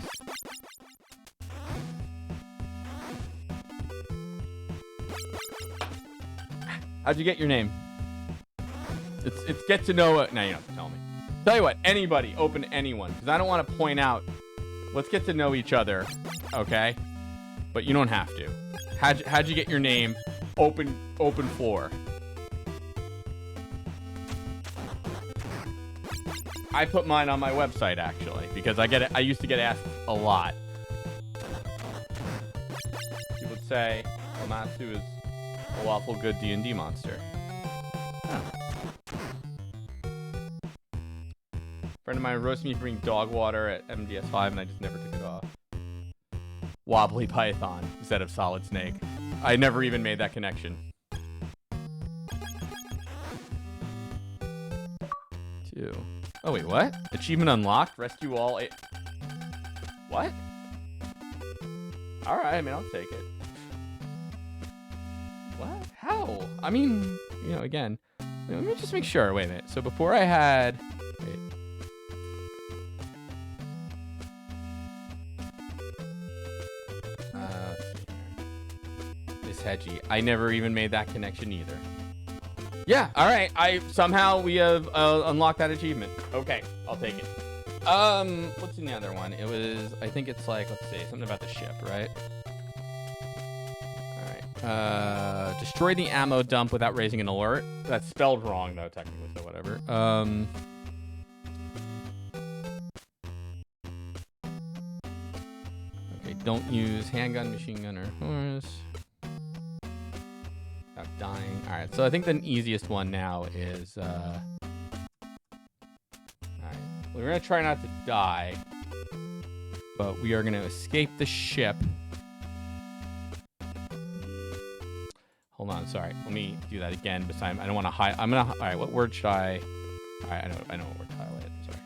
How'd you get your name? It's get to know it. No, you don't have to tell me. Tell you what, anybody, open to anyone, because I don't want to point out. Let's get to know each other, okay? But you don't have to. How'd you get your name? Open floor. I put mine on my website actually because I used to get asked a lot. People would say, "Well, Matsu is a lawful good D&D monster." Oh. Friend of mine roasted me for drinking dog water at MDS5 and I just never took it off. Wobbly Python instead of Solid Snake. I never even made that connection. 2. Oh, wait, what? Achievement unlocked? Rescue all... What? Alright, I mean, I'll take it. What? How? I mean, you know, again, let me just make sure. Wait a minute. So before I had... Wait. Let's see here. Miss Hedgie. I never even made that connection either. Yeah, all right. Somehow we have unlocked that achievement. Okay, I'll take it. What's in the other one? It was, I think it's like, let's see, something about the ship, right? All right. Destroy the ammo dump without raising an alert. That's spelled wrong though, technically, so whatever. don't use handgun, machine gun, or horse. Without dying. All right, so I think the easiest one now is. All right, we're gonna try not to die, but we are gonna escape the ship. Hold on, sorry. Let me do that again. Besides, I don't want to hide. I'm gonna. All right, what word should I? All right, I know what word to highlight. Sorry.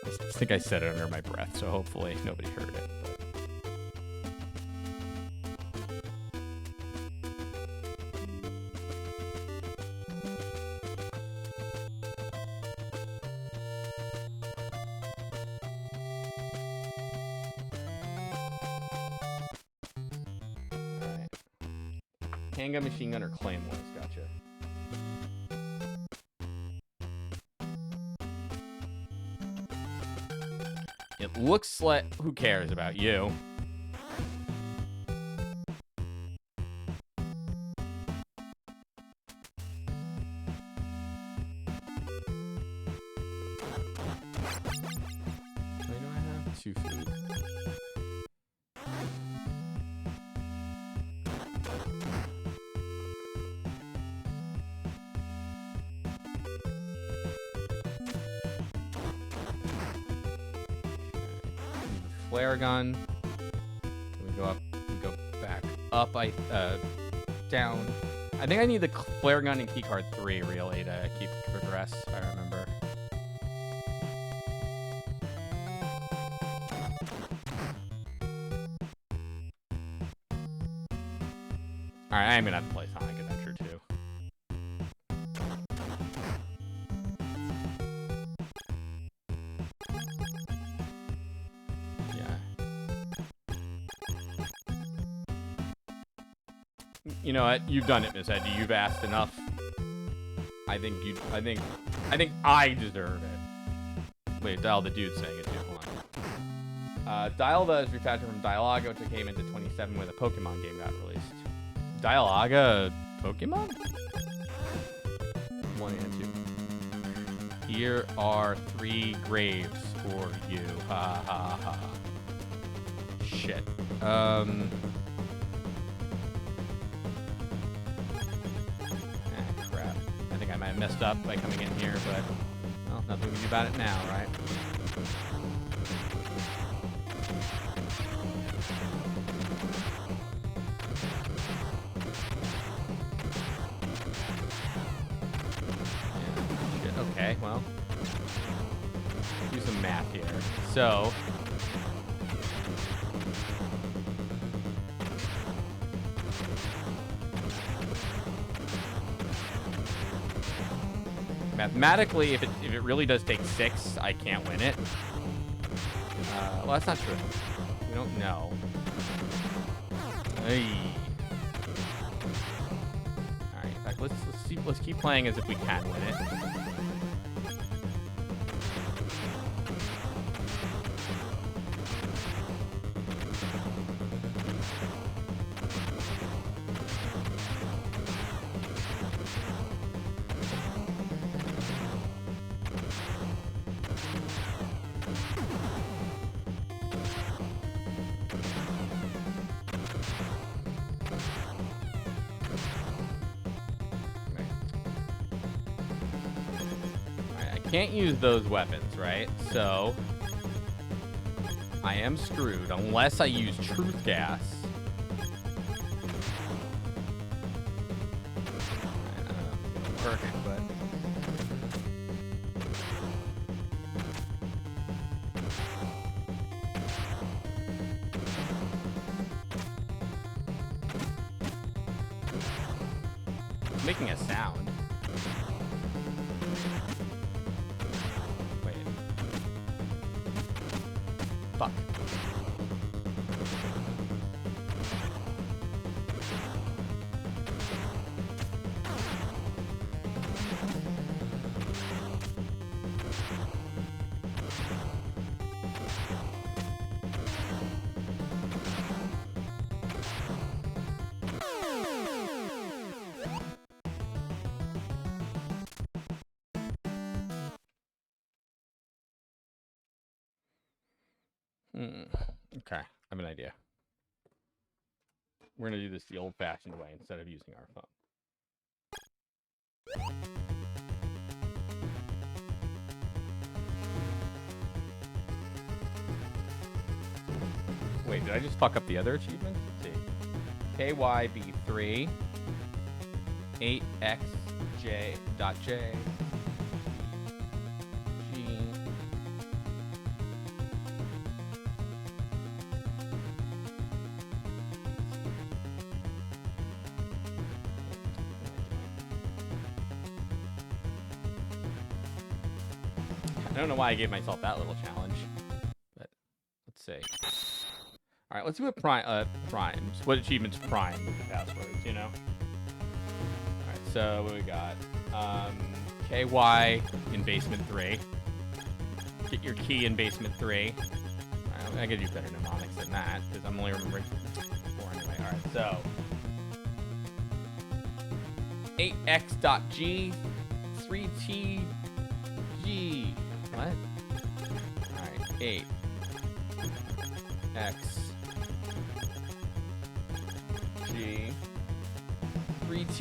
I think I said it under my breath, so hopefully nobody heard it. Handgun, machine gun, or claymores. Gotcha. It looks like... Who cares about you? Why do I have 2 food? Flare gun. We go up. We go back up. Down. I think I need the flare gun and keycard 3 really to keep progress. I remember. All right, I'm gonna have to play Sonic Adventure 2. You know what? You've done it, Miss Edgy. You've asked enough. I think I deserve it. Wait, Dial the dude saying it too. Hold on. Dialga is refactored from Dialaga, which came into 27 when the Pokemon game got released. Dialaga Pokemon? 1 and 2. Here are 3 graves for you. Ha ha ha. Shit. I messed up by coming in here, but well, nothing we can do about it now, right? Yeah, shit. Okay, well, do some math here. So. Mathematically, if it really does take 6, I can't win it. Well, that's not true. We don't know. Hey. All right. In fact, let's keep playing as if we can win it. Can't use those weapons, right? So I am screwed unless I use truth gas. I don't know if it's gonna work, but it's making a sound. Fuck. Okay, I have an idea. We're gonna do this the old-fashioned way instead of using our phone. Wait, did I just fuck up the other achievements? Let's see. KYB3 8XJ.J G I don't know why I gave myself that little challenge, but let's see. All right, let's see what primes. What achievements prime with the passwords, you know? All right, so what we got? KY in basement 3. Get your key in basement 3. All right, I gotta do better mnemonics than that because I'm only remembering 4 anyway. All right, so 8x.g 3tg. What? All right, 8 x g 3t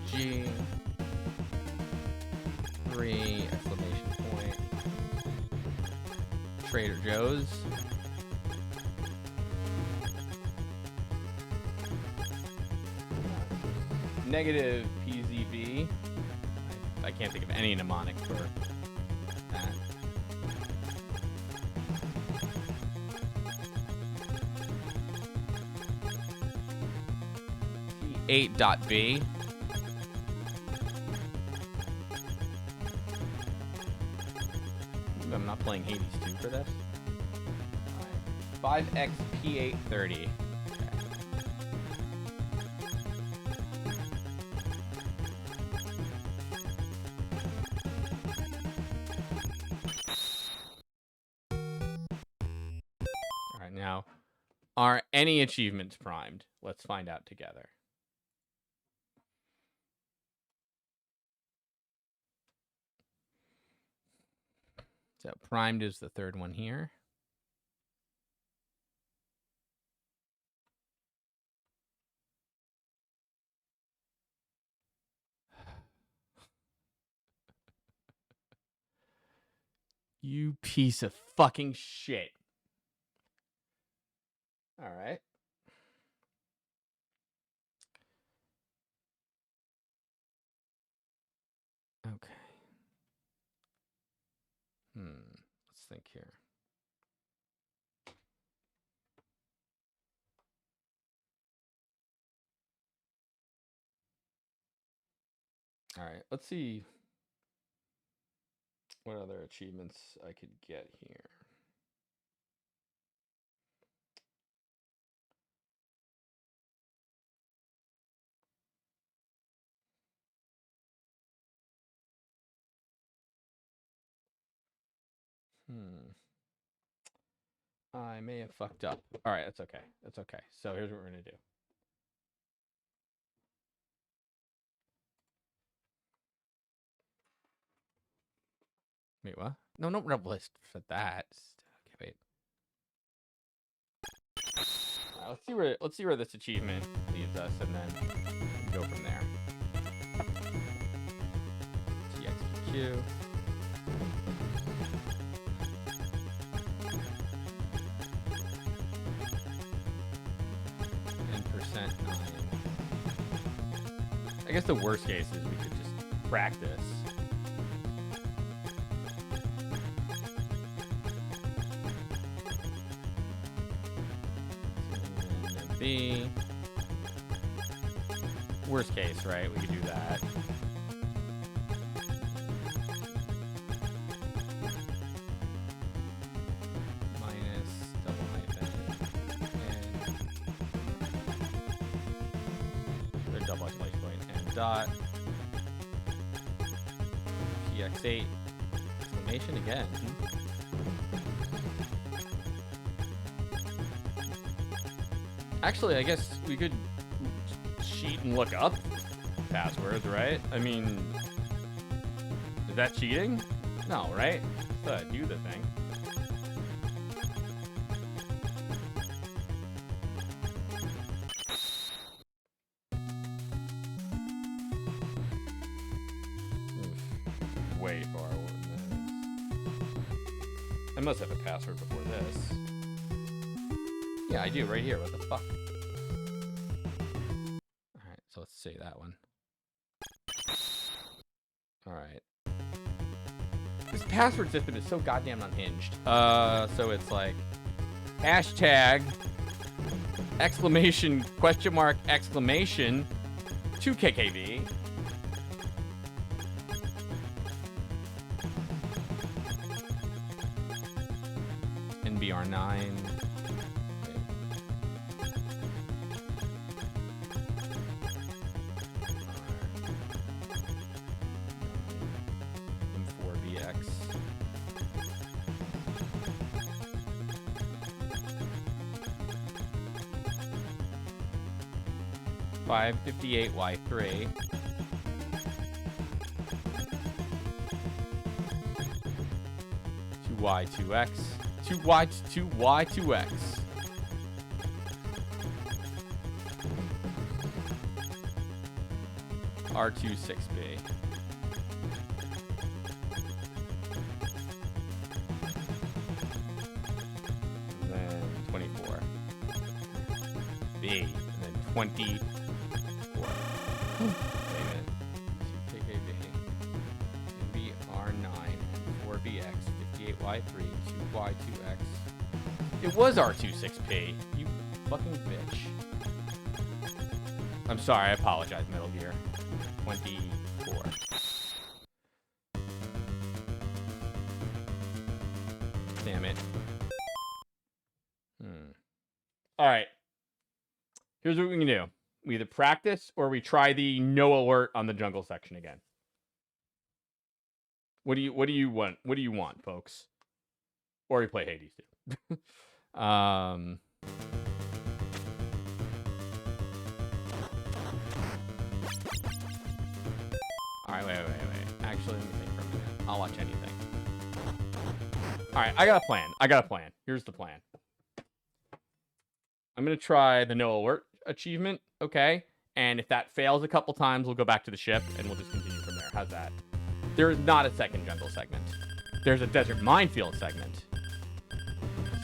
g 3 exclamation point Trader Joe's. Negative PZV. I can't think of any mnemonic for that. 8.B. I'm not playing Hades 2 for this. Right. 5XP830. Now, are any achievements primed? Let's find out together. So primed is the third one here. You piece of fucking shit. All right. Okay. Let's think here. All right. Let's see what other achievements I could get here. I may have fucked up. All right, that's okay. That's okay. So here's what we're going to do. Wait, what? No, red list for that. Okay, wait. Let's see where this achievement leaves us, and then go from there. TXQ. %9. I guess the worst case is we could just practice. B. Worst case, right? We could do that. Minus double hyphen and their double exclamation point and dot px8 exclamation again. Actually, I guess we could cheat and look up passwords, right? I mean, is that cheating? No, right? Do the thing. Way far away than this. I must have a password before this. Yeah, I do, right here. What the fuck? Alright, so let's say that one. Alright. This password system is so goddamn unhinged. So it's like hashtag exclamation question mark exclamation 2KKV. NBR9. M4BX. 558Y3. Y2X. 2Y2X. R26B. And then 24. B. And then 24. Wait a minute. 2KKB. NBR9 and 4BX. 58Y3. 2Y2X. It was R26P. You fucking bitch. I'm sorry, I apologize, Metal Gear. 24. Damn it. Alright. Here's what we can do. We either practice or we try the no alert on the jungle section again. What do you want? What do you want, folks? Or we play Hades too. Alright, wait. Actually, let me think for a minute. I'll watch anything. Alright, I got a plan. Here's the plan. I'm going to try the no alert achievement, okay? And if that fails a couple times, we'll go back to the ship, and we'll just continue from there. How's that? There is not a second jungle segment. There's a desert minefield segment.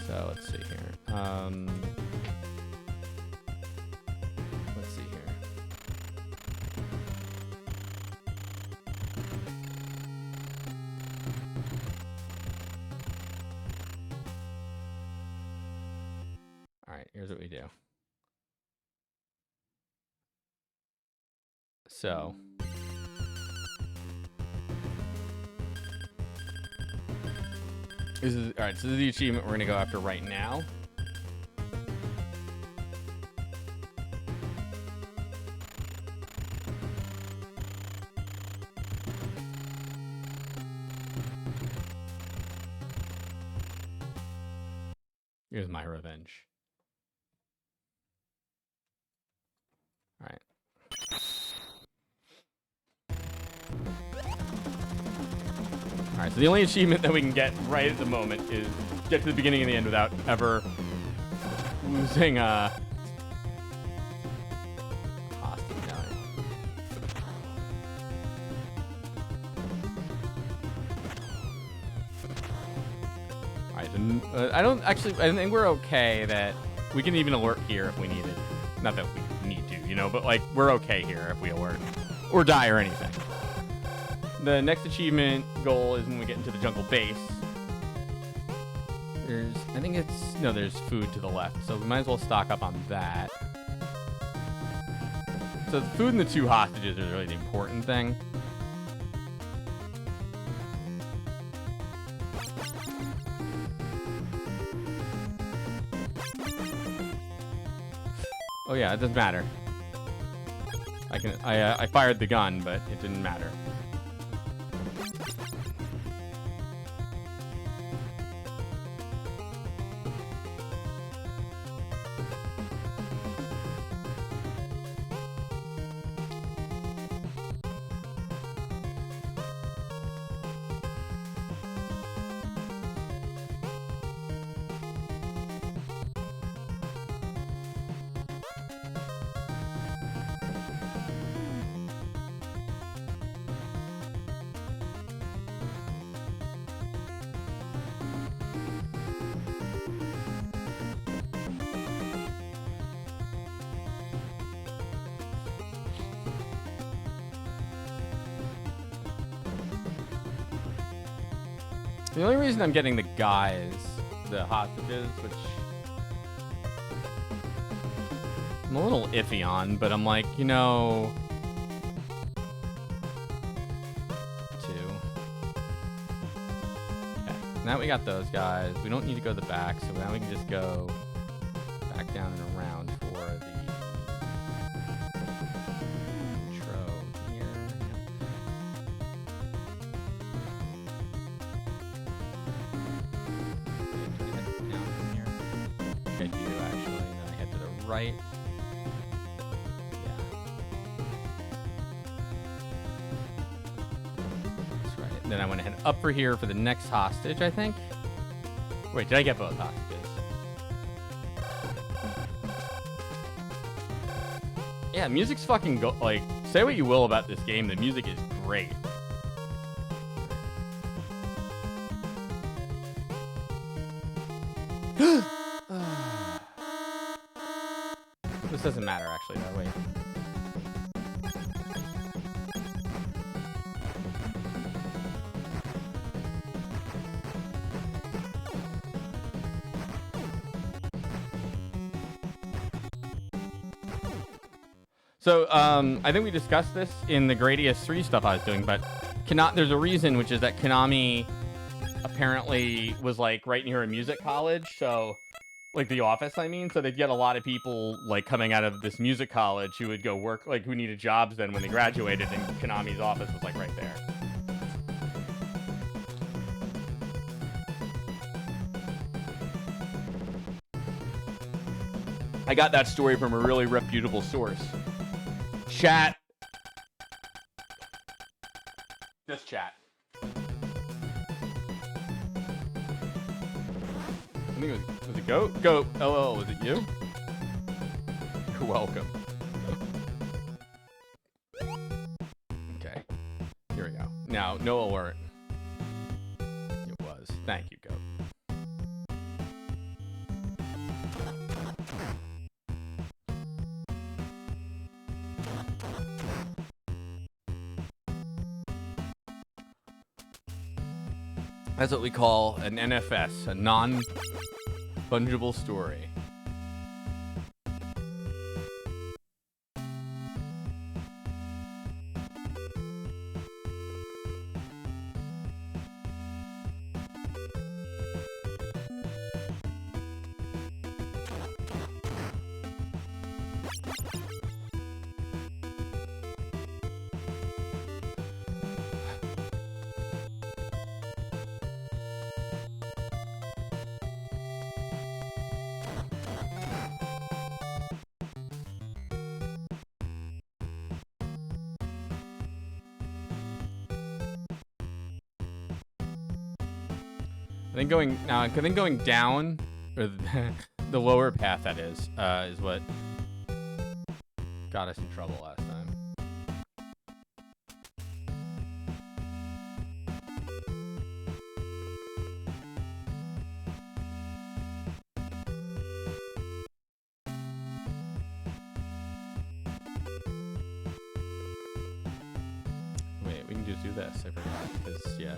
So, let's see here. Let's see here. Alright, here's what we do. So... Alright, so this is the achievement we're going to go after right now. Here's my revenge. Alright. Alright, so the only achievement that we can get right at the moment is get to the beginning and the end without ever losing hostage dying. Alright, I think we're okay that we can even alert here if we need it. Not that we need to, you know, but like we're okay here if we alert or die or anything. The next achievement goal is when we get into the jungle base. There's food to the left, so we might as well stock up on that. So the food and the 2 hostages are really the important thing. Oh yeah, it doesn't matter. I fired the gun, but it didn't matter. The only reason I'm getting the guys, the hostages, which I'm a little iffy on, but I'm like, you know, 2. Okay, now we got those guys. We don't need to go to the back, so now we can just go back down and around for the intro here. Down from here. I do actually. Then I head to the right. Yeah. That's right. Then I went ahead up for here for the next hostage, I think. Wait, did I get both hostages? Yeah, music's fucking like, say what you will about this game, the music is great. This doesn't matter, actually, though. Wait. So, I think we discussed this in the Gradius 3 stuff I was doing, but there's a reason, which is that Konami apparently was, like, right near a music college, so... Like, the office, I mean. So they'd get a lot of people, like, coming out of this music college who would go work, like, who needed jobs then when they graduated, and Konami's office was, like, right there. I got that story from a really reputable source. Chat. Just chat. I think was it Goat? Goat. LL, was it you? You're welcome. Okay. Here we go. Now, no alert. It was. Thank you, Goat. That's what we call an NFS, a non-fungible story. I think going down, or the lower path that is what got us in trouble last time. Wait, we can just do this. I forgot, because, yeah.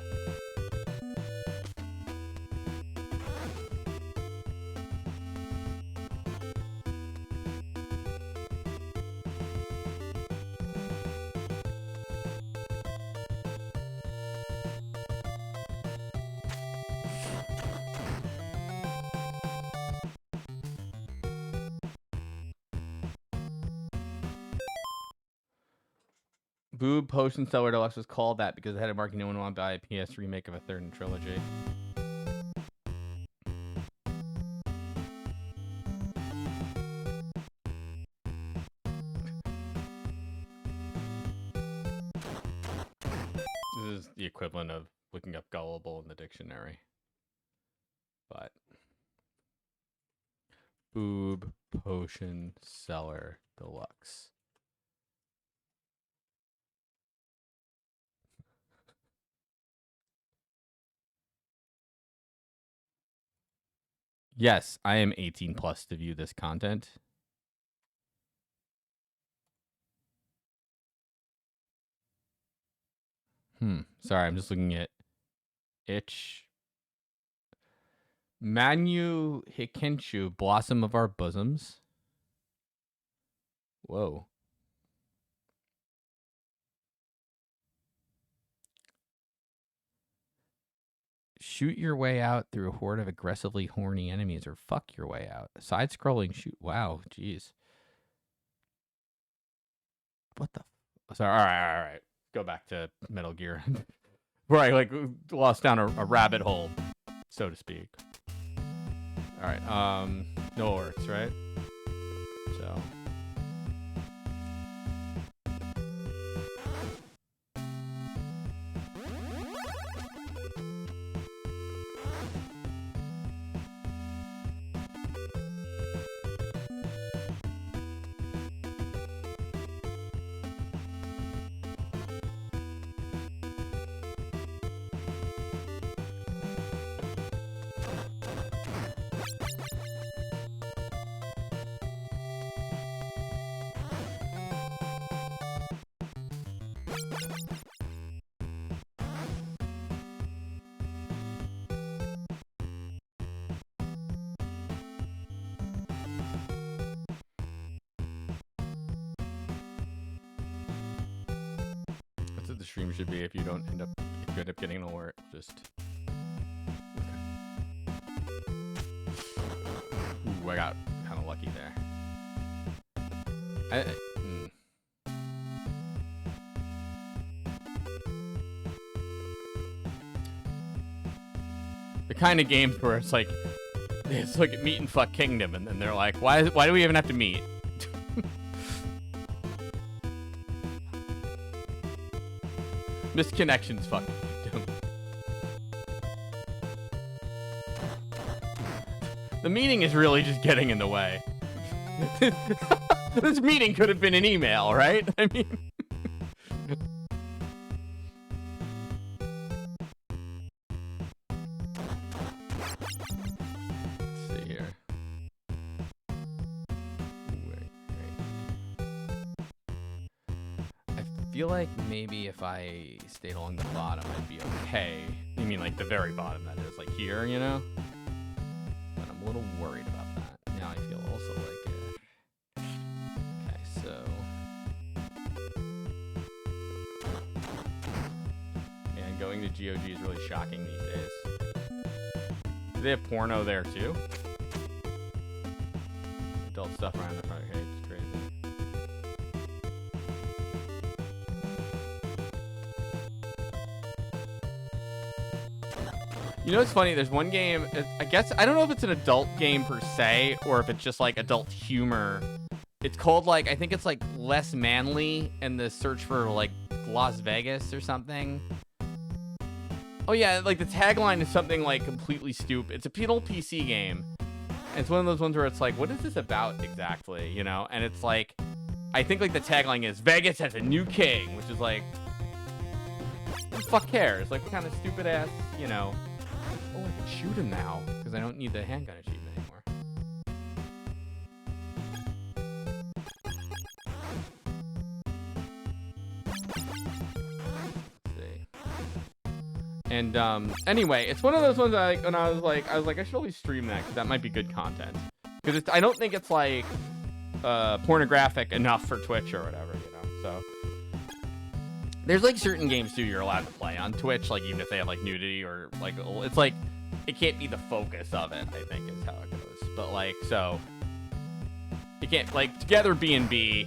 Boob Potion Seller Deluxe was called that because it had a marking no one wanted to buy a PS remake of a third in trilogy. This is the equivalent of looking up gullible in the dictionary. But Boob Potion Seller Deluxe. Yes, I am 18 plus to view this content. Sorry, I'm just looking at itch Manu Hikenshu, Blossom of Our Bosoms. Whoa. Shoot your way out through a horde of aggressively horny enemies, or fuck your way out. Side-scrolling shoot. Wow, jeez. What the? Sorry. All right. Go back to Metal Gear, where I like lost down a rabbit hole, so to speak. All right. No works, right? So. That's what the stream should be if you don't end up getting an alert. Just. Ooh, I got kind of lucky there. The kind of games where it's like Meet and Fuck Kingdom, and then they're like, why do we even have to meet? Misconnections fucking Kingdom. The meeting is really just getting in the way. This meeting could have been an email, right? I mean... Let's see here. I feel like maybe if I stayed along the bottom, I'd be okay. You mean like the very bottom, that is, like here, you know? But I'm a little worried about that. Now I feel also like it. Okay, so... Man, going to GOG is really shocking these days. Do they have porno there too? Adult stuff around the front page, it's crazy. You know what's funny? There's one game, I guess, I don't know if it's an adult game per se, or if it's just like adult humor. It's called like, I think it's like Less Manly and the Search for like Las Vegas or something. Oh yeah, like the tagline is something like completely stupid. It's a old PC game. And it's one of those ones where it's like, what is this about exactly? You know? And it's like, I think like the tagline is, Vegas has a new king, which is like, who the fuck cares? Like, what kind of stupid ass, you know? Oh, I can shoot him now, because I don't need the handgun achievement anymore. Let's see. And anyway, it's one of those ones I was like, I should always stream that, because that might be good content. Because I don't think it's like pornographic enough for Twitch or whatever, you know. So there's like certain games too you're allowed to play on Twitch, like even if they have like nudity or like, it's like it can't be the focus of it, I think is how it goes. But like, so you can't, like, Together B&B,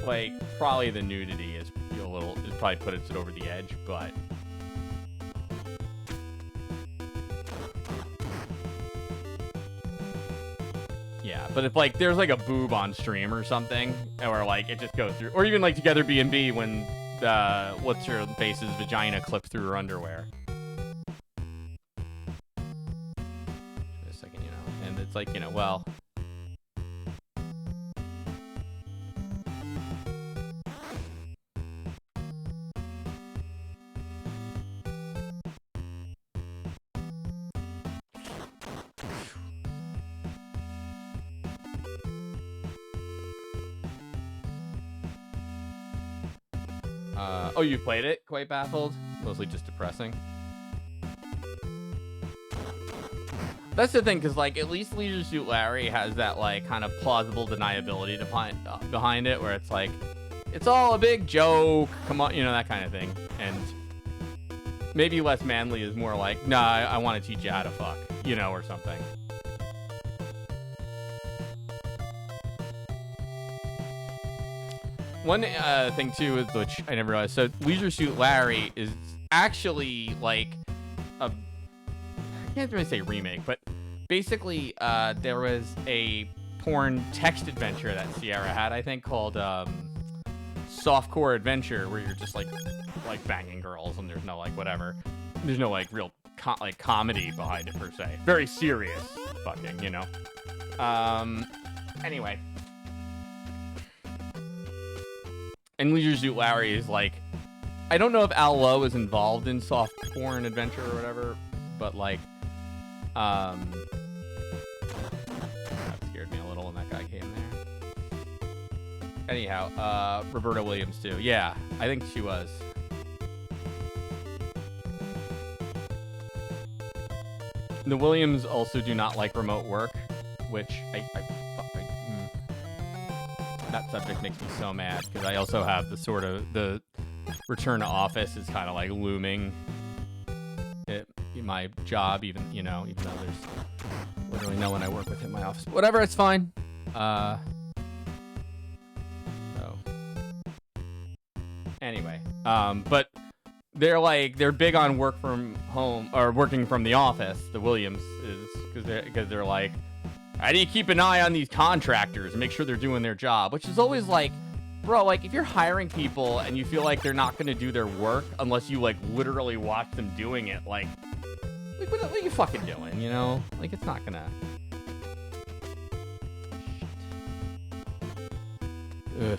like probably the nudity is a little, it probably puts it over the edge, but yeah, but if like there's like a boob on stream or something, or like it just goes through, or even like Together B&B when what's her face's vagina clipped through her underwear. Just a second, you know, and it's like, you know, well. Oh, you played it? Quite baffled? Mostly just depressing. That's the thing, because, like, at least Leisure Suit Larry has that, like, kind of plausible deniability behind it, where it's like, it's all a big joke, come on, you know, that kind of thing. And maybe Less Manly is more like, nah, I want to teach you how to fuck, you know, or something. One thing, too, is, which I never realized, so Leisure Suit Larry is actually, like, I can't really say remake, but basically, there was a porn text adventure that Sierra had, I think, called Softcore Adventure, where you're just like banging girls, and there's no like whatever, there's no like real comedy behind it per se. Very serious fucking, you know. Anyway, and Leisure Suit Larry is like, I don't know if Al Lowe is involved in soft porn adventure or whatever, but like, that scared me a little when that guy came there. Anyhow, Roberta Williams too. Yeah, I think she was. The Williams also do not like remote work, which that subject makes me so mad, because I also have the sort of the return to office is kind of like looming in my job, even, you know, even though there's literally no one I work with in my office. But whatever, it's fine. So anyway, but they're big on work from home or working from the office. The Williams is because they're like, how do you keep an eye on these contractors and make sure they're doing their job? Which is always like, bro, like if you're hiring people and you feel like they're not going to do their work unless you like literally watch them doing it, like what are you fucking doing, you know? Like, it's not gonna... Ugh.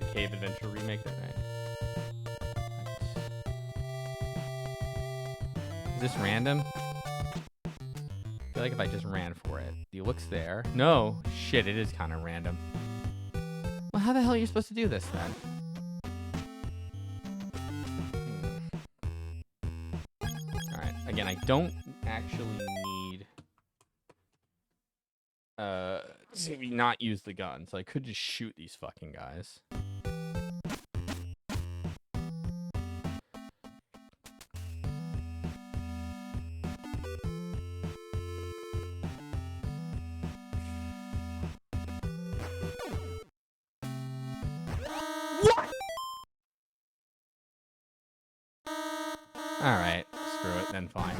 The Cave Adventure remake that night. Is this random? I feel like if I just ran for it. The look's there. No. Shit, it is kind of random. Well, how the hell are you supposed to do this then? Alright, again, I don't actually need to not use the gun, so I could just shoot these fucking guys. Alright, screw it, then fine.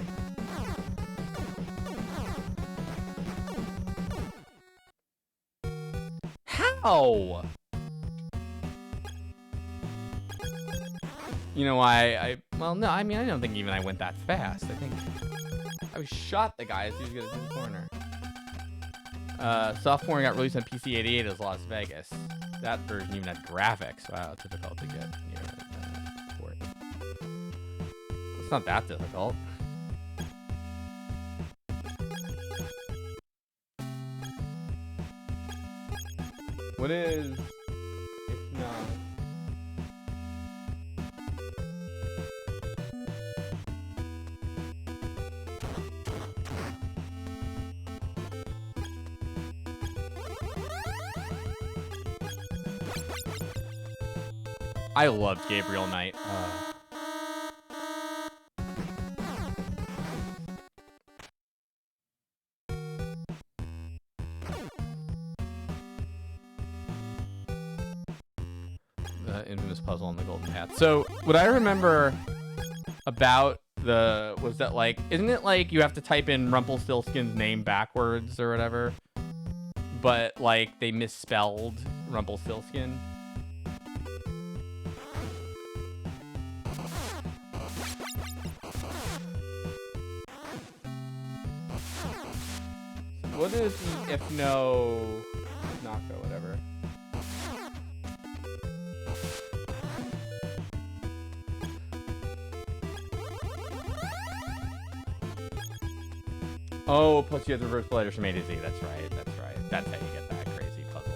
How? You know why well, no, I mean, I don't think even I went that fast. I think I shot the guy as he was going to the corner. Soft porn got released on PC 88 as Las Vegas. That version even had graphics. Wow, it's difficult to get near port. It's not that difficult. What is, if not? I loved Gabriel Knight. The infamous puzzle on the Golden Path. So, what I remember about was that, like, isn't it like you have to type in Rumpelstiltskin's name backwards or whatever? But, like, they misspelled Rumpelstiltskin? What is the if no not go whatever? Oh, plus you have the reverse letters from A to Z. That's right. That's right. That's how you get that crazy puzzle.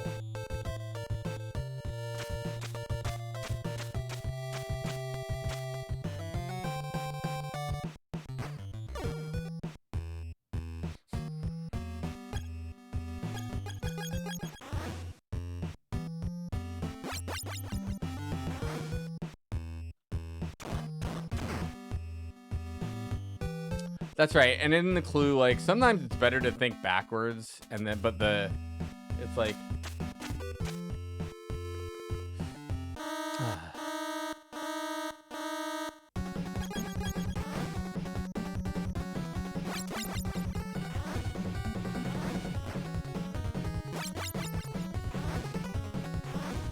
That's right. And in the clue, like, sometimes it's better to think backwards, and then, but it's like...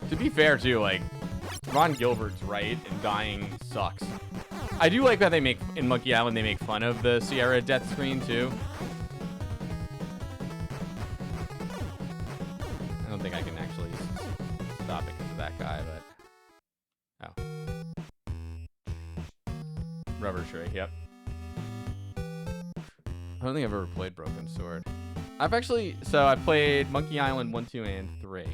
To be fair, too, like, Ron Gilbert's right, and dying sucks. I do like that in Monkey Island, they make fun of the Sierra death screen, too. I don't think I can actually stop it because of that guy, but... Oh. Rubber Tree, yep. I don't think I've ever played Broken Sword. I played Monkey Island 1, 2, and 3.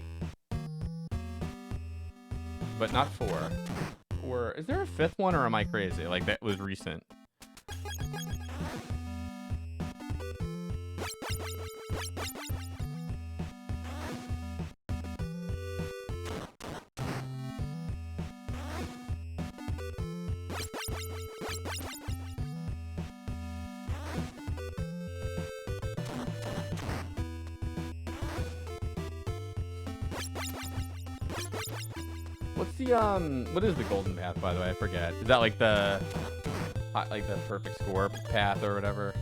But not 4. Or is there a 5th one, or am I crazy? Like, that was recent. What is the golden path, by the way? I forget. Is that like the perfect score path or whatever?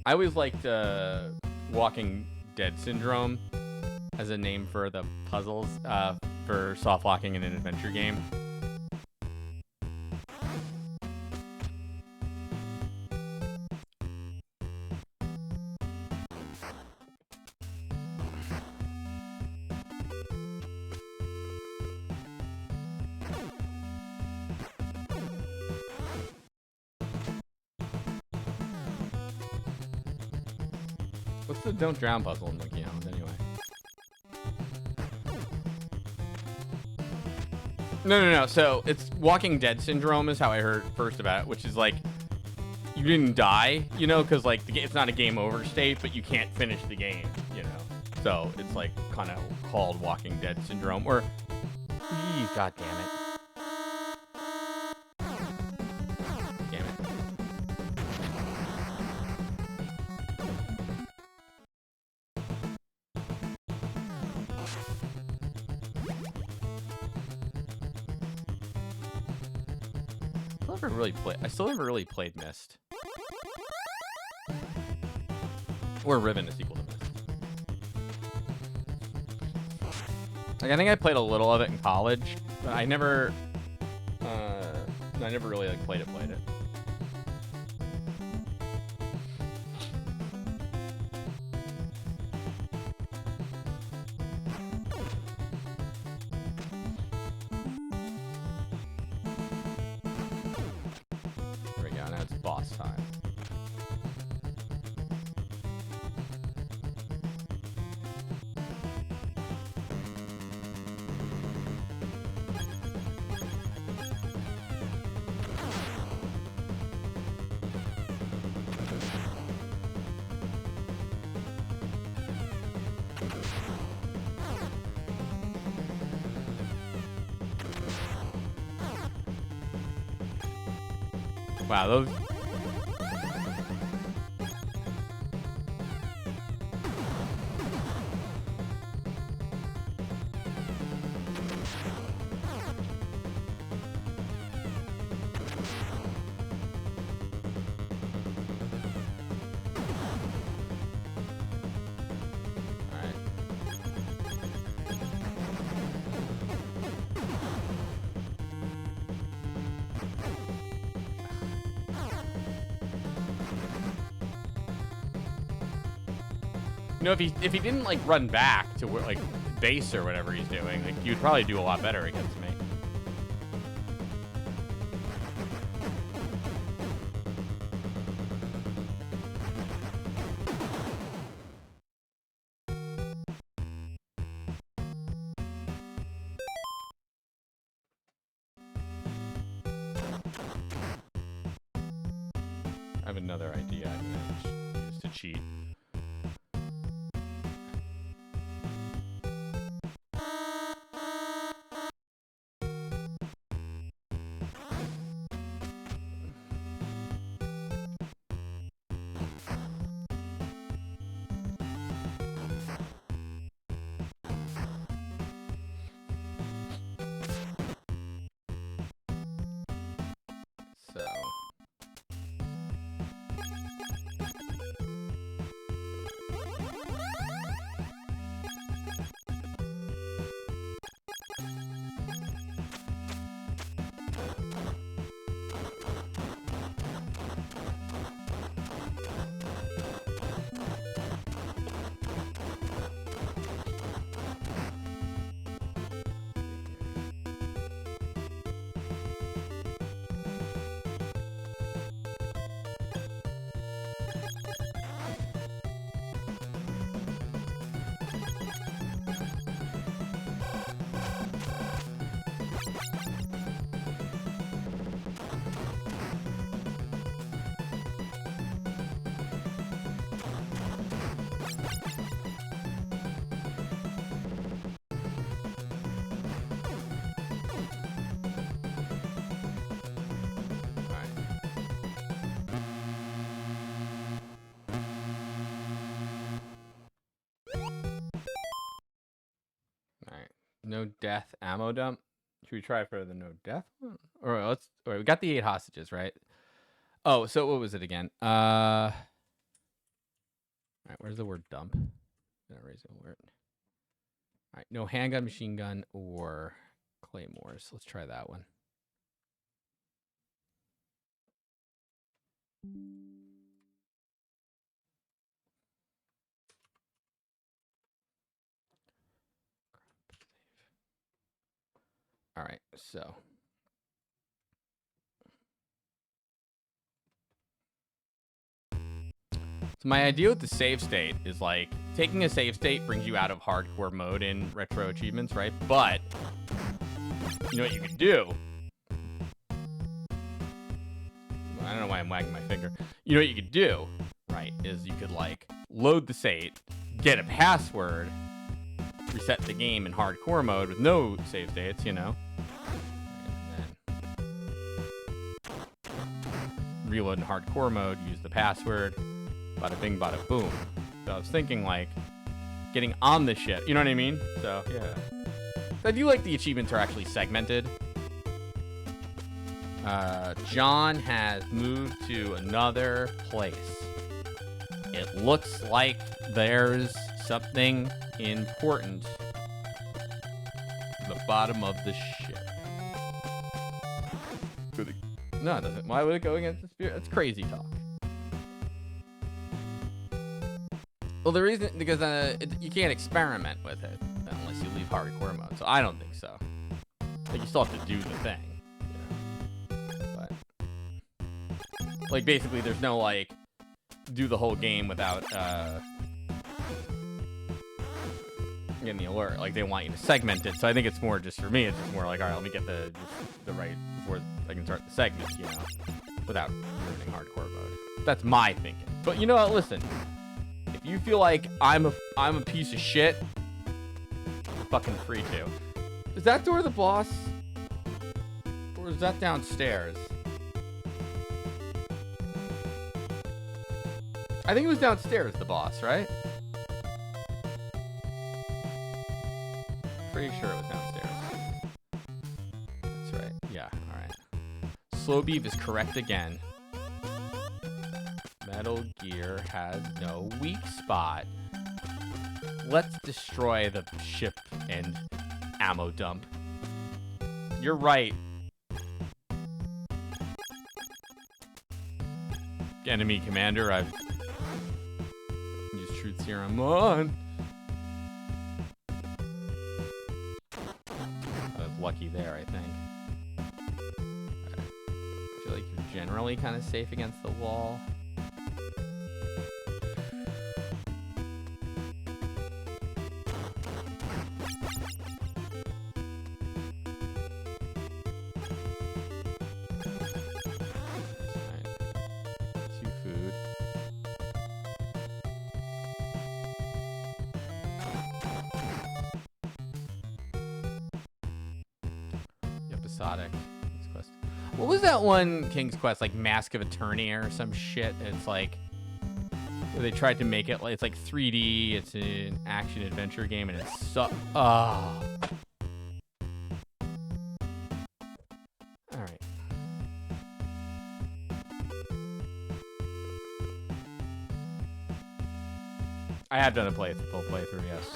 I always liked Walking Dead Syndrome as a name for the puzzles for soft locking in an adventure game. What's the Don't Drown puzzle in Monkey Island, anyway? No. So, it's Walking Dead Syndrome is how I heard first about it, which is like, you didn't die, you know, because like, it's not a game over state, but you can't finish the game, you know? So, it's like, kind of called Walking Dead Syndrome, or... God damn it. I still never really played Myst. Or Riven, a sequel to Myst. Like, I think I played a little of it in college, but I never really like played it. Boss time. Wow, those... You know, if he didn't like run back to like base or whatever he's doing, like you'd probably do a lot better against me. I have another idea I'm gonna use to cheat. No death ammo dump. Should we try for the no death one? Or we got the 8 hostages, right? Oh, so what was it again? All right, where's the word dump? Gonna raise the alert. All right, no handgun, machine gun, or claymores. Let's try that one. All right, so my idea with the save state is like taking a save state brings you out of hardcore mode in retro achievements, right? But you know what you could do? I don't know why I'm wagging my finger. You know what you could do, right? Is you could like load the state, get a password, reset the game in hardcore mode with no save states, you know, and then reload in hardcore mode, use the password, bada bing, bada boom. So I was thinking like getting on the shit, you know what I mean? So yeah, I do like the achievements are actually segmented. John has moved to another place. It looks like there's something important at the bottom of the ship. No, it doesn't. Why would it go against the spirit? That's crazy talk. Well, the reason, because you can't experiment with it unless you leave hardcore mode. So I don't think so. Like, you still have to do the thing. Like, basically, there's no, like, do the whole game without, getting the alert. Like, they want you to segment it. So I think it's more just, for me, it's just more like, all right, let me get the right, before I can start the segment, you know, without ruining hardcore mode. That's my thinking. But you know what? Listen, if you feel like I'm a piece of shit, you're fucking free to. Is that door the boss? Or is that downstairs? I think it was downstairs, the boss, right? Pretty sure it was downstairs. That's right. Yeah, alright. Slow Beef is correct again. Metal Gear has no weak spot. Let's destroy the ship and ammo dump. You're right. Enemy commander, I've used truth serum on. I was lucky there, I think. Right. I feel like you're generally kind of safe against the wall. What was that one King's Quest, like Mask of Eternia or some shit? It's like, where they tried to make it, it's like 3D, it's an action adventure game, and it's so, oh. Alright. I have done a full playthrough, yes.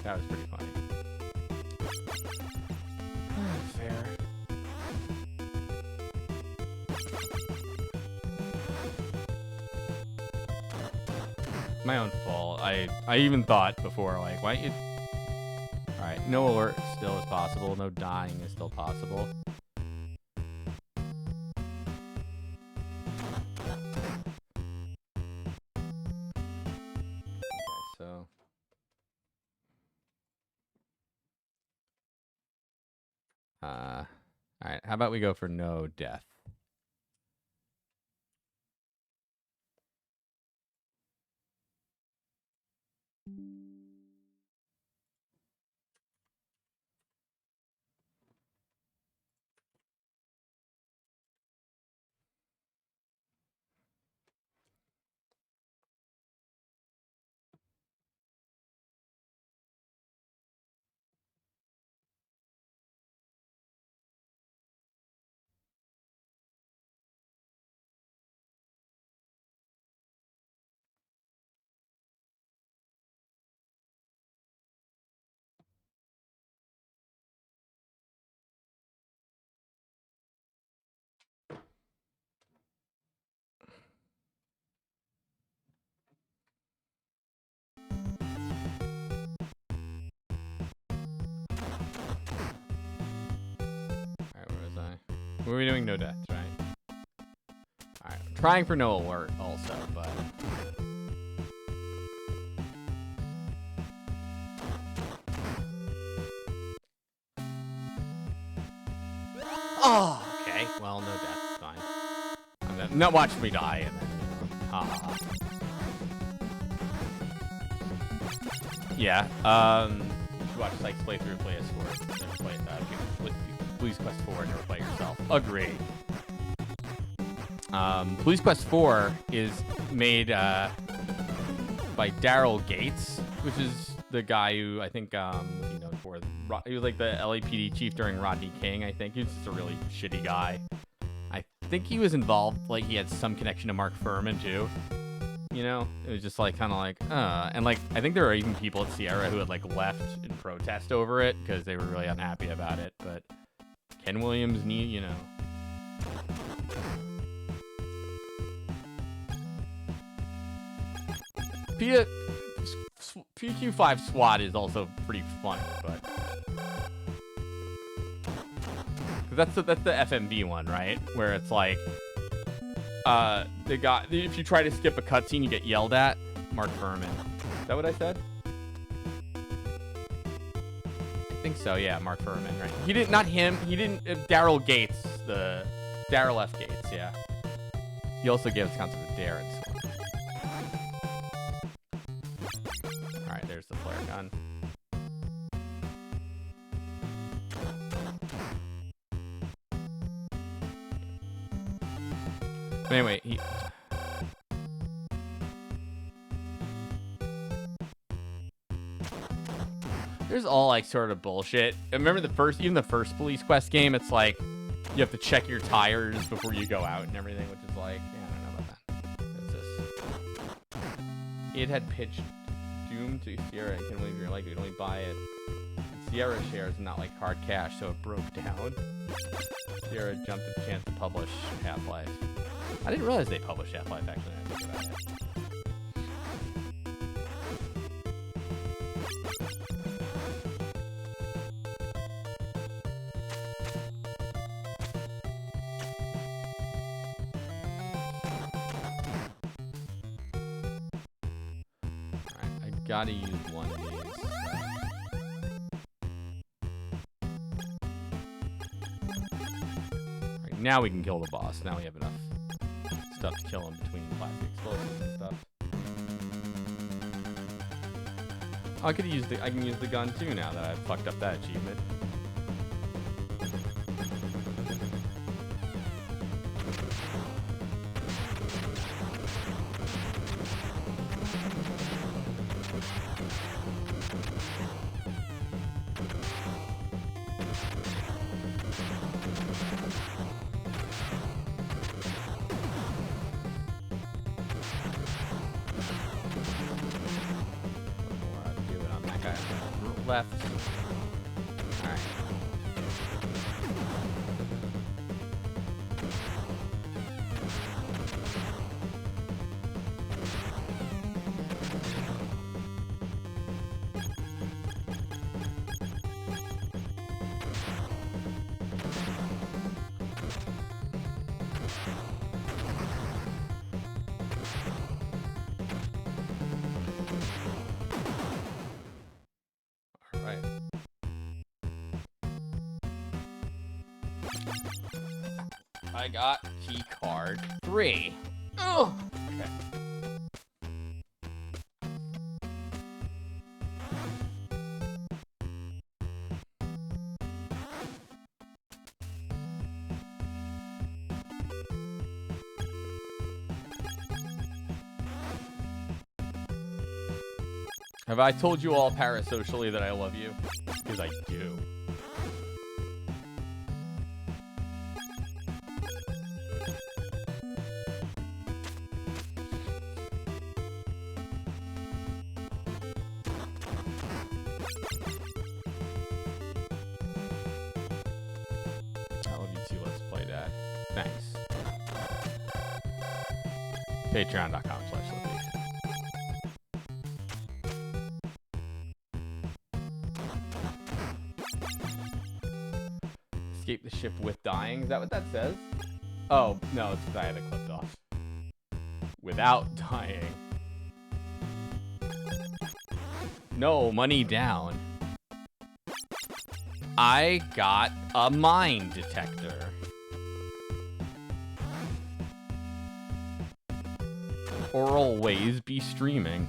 That was pretty funny. Fair. My own fault. I even thought before, like, why don't you... Alright, no alert still is possible. No dying is still possible. Alright, how about we go for no death? What are we doing? No deaths, right? Alright. I'm trying for no alert also, but... Oh, okay. Well, no deaths, fine. No, watch me die, and then, yeah, watch Sykes playthrough, play as Sport, never play Police Quest 4, never play yourself. Agree. Police Quest 4 is made, by Daryl Gates, which is the guy who, I think, what's he known for? He was like the LAPD chief during Rodney King, I think. He was just a really shitty guy. I think he was involved, like, he had some connection to Mark Furman, too. You know? It was just, like, kind of like, And, like, I think there were even people at Sierra who had, like, left in protest over it because they were really unhappy about it. But Ken Williams, you know. PQ5 SWAT is also pretty funny, but that's the FMV one, right? Where it's like, if you try to skip a cutscene, you get yelled at. Mark Furman. Is that what I said? I think so. Yeah, Mark Furman, right? He didn't. Not him. He didn't. Daryl Gates, the Daryl F. Gates. Yeah. He also gave us concept of Dare and SWAT. There's the flare gun. But anyway, there's all like sort of bullshit. I remember even the first Police Quest game, it's like you have to check your tires before you go out and everything, which is like, yeah, I don't know about that. It's just, it had pitched Doom to Sierra and can believe you're like, you'd only buy it. Sierra shares, not like hard cash, so it broke down. Sierra jumped at the chance to publish Half-Life. I didn't realize they published Half-Life, actually, when I think about it. Alright, I gotta use one of these. Now we can kill the boss. Now we have enough stuff to kill him between plastic explosives and stuff. Oh, I can use the gun too now that I've fucked up that achievement. Left. All right. I got key card 3. Oh, okay. Have I told you all parasocially that I love you? Because I do. Patreon.com/Libby. This escape the ship with dying. Is that what that says? Oh, no, it's because I had it clipped off. Without dying. No, money down. I got a mine detector. Or always be streaming.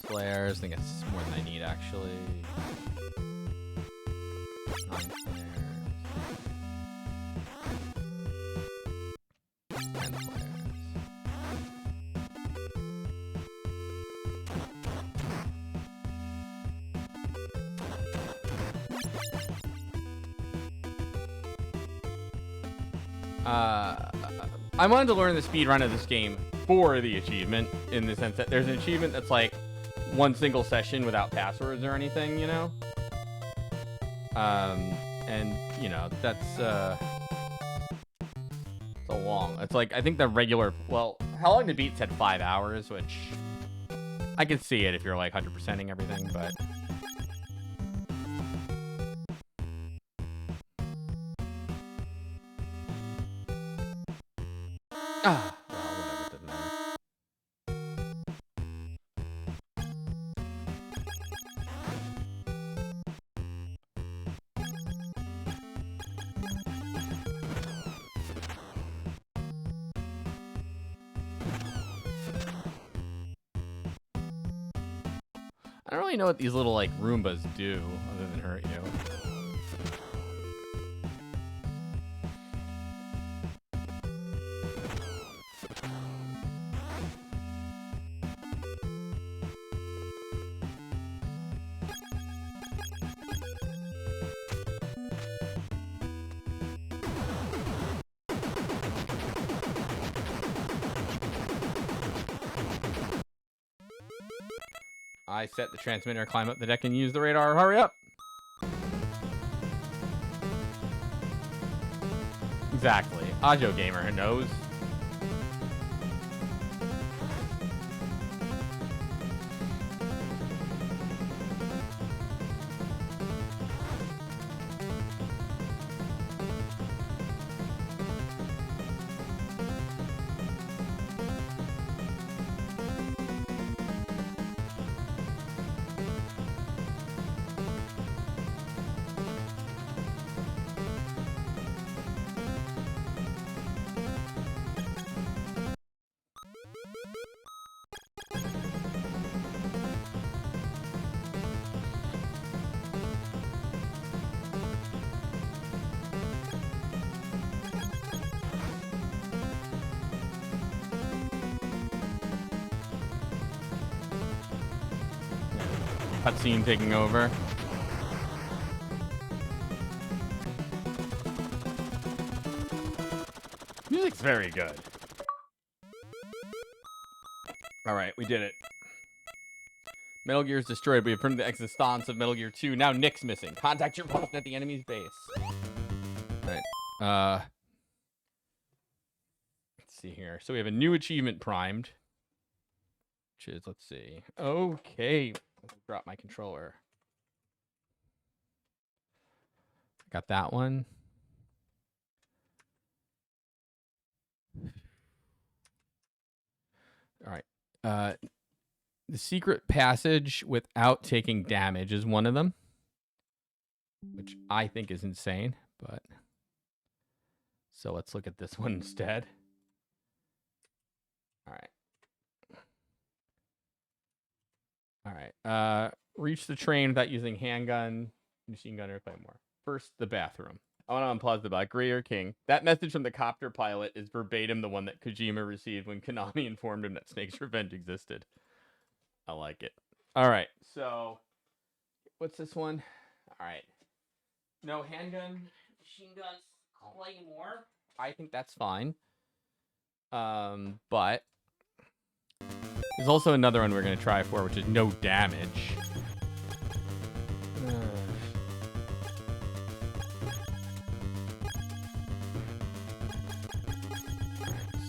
Flares. I think it's more than I need, actually. 9 flares. 10 flares. I wanted to learn the speed run of this game for the achievement, in the sense that there's an achievement that's like one single session without passwords or anything, you know? And, you know, that's a long. It's like, I think the regular, well, How Long to Beat said 5 hours, which I could see it if you're like 100%ing everything, but... Ah, well, whatever, it doesn't matter. I don't really know what these little, like, Roombas do, other than hurt you. I set the transmitter, climb up the deck, and use the radar. Hurry up! Exactly. Ajo Gamer knows. Cutscene taking over. Music's very good. Alright, we did it. Metal Gear is destroyed. We have proved the existence of Metal Gear 2. Now Nick's missing. Contact your boss at the enemy's base. Alright. Let's see here. So we have a new achievement primed. Which is, let's see. Okay. Drop my controller. Got that one. All right. The secret passage without taking damage is one of them, which I think is insane, but so let's look at this one instead. All right. All right. Reach the train without using handgun, machine gun, or Claymore. First, the bathroom. I want to unpause the back. Gray or King. That message from the copter pilot is verbatim the one that Kojima received when Konami informed him that Snake's Revenge existed. I like it. All right, so what's this one? All right. No handgun, machine guns, claymore. I think that's fine. But there's also another one we're going to try for, which is no damage.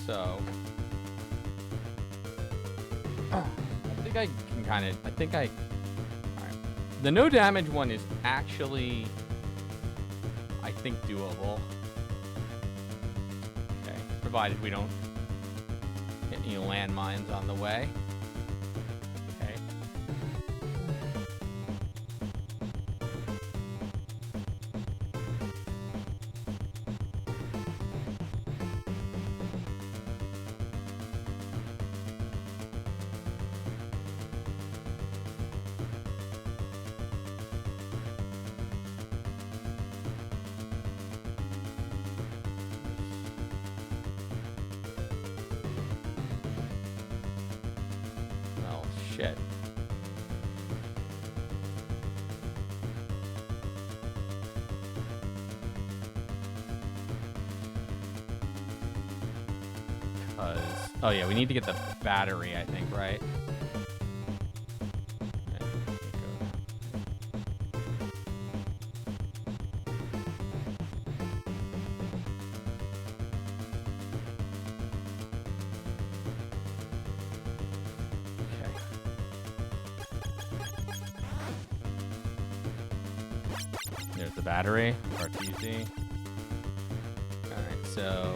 So, I think I can kind of, alright. The no damage one is actually, I think, doable. Okay, provided we don't hit any landmines on the way. Okay. Shit. Oh yeah, we need to get the battery, I think, right? There's the battery, RTZ. Alright, so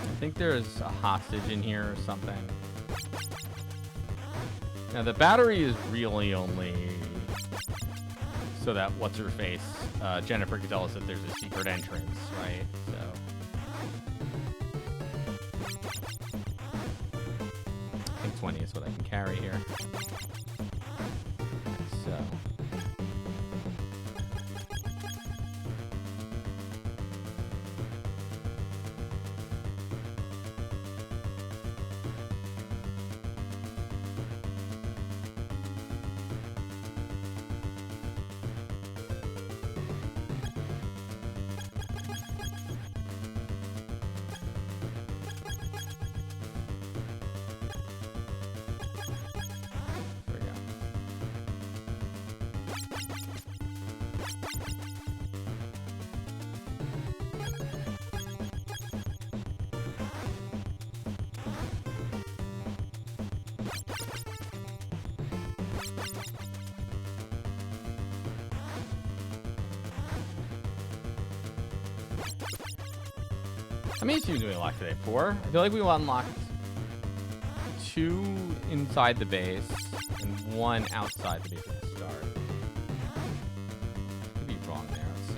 I think there's a hostage in here or something. Now the battery is really only so that what's-her-face, Jennifer could tell us that there's a secret entrance, right? So I think 20 is what I can carry here. So how many seems to be unlocked today? 4? I feel like we unlocked 2 inside the base and 1 outside the base at the start. Could be wrong there. Let's see.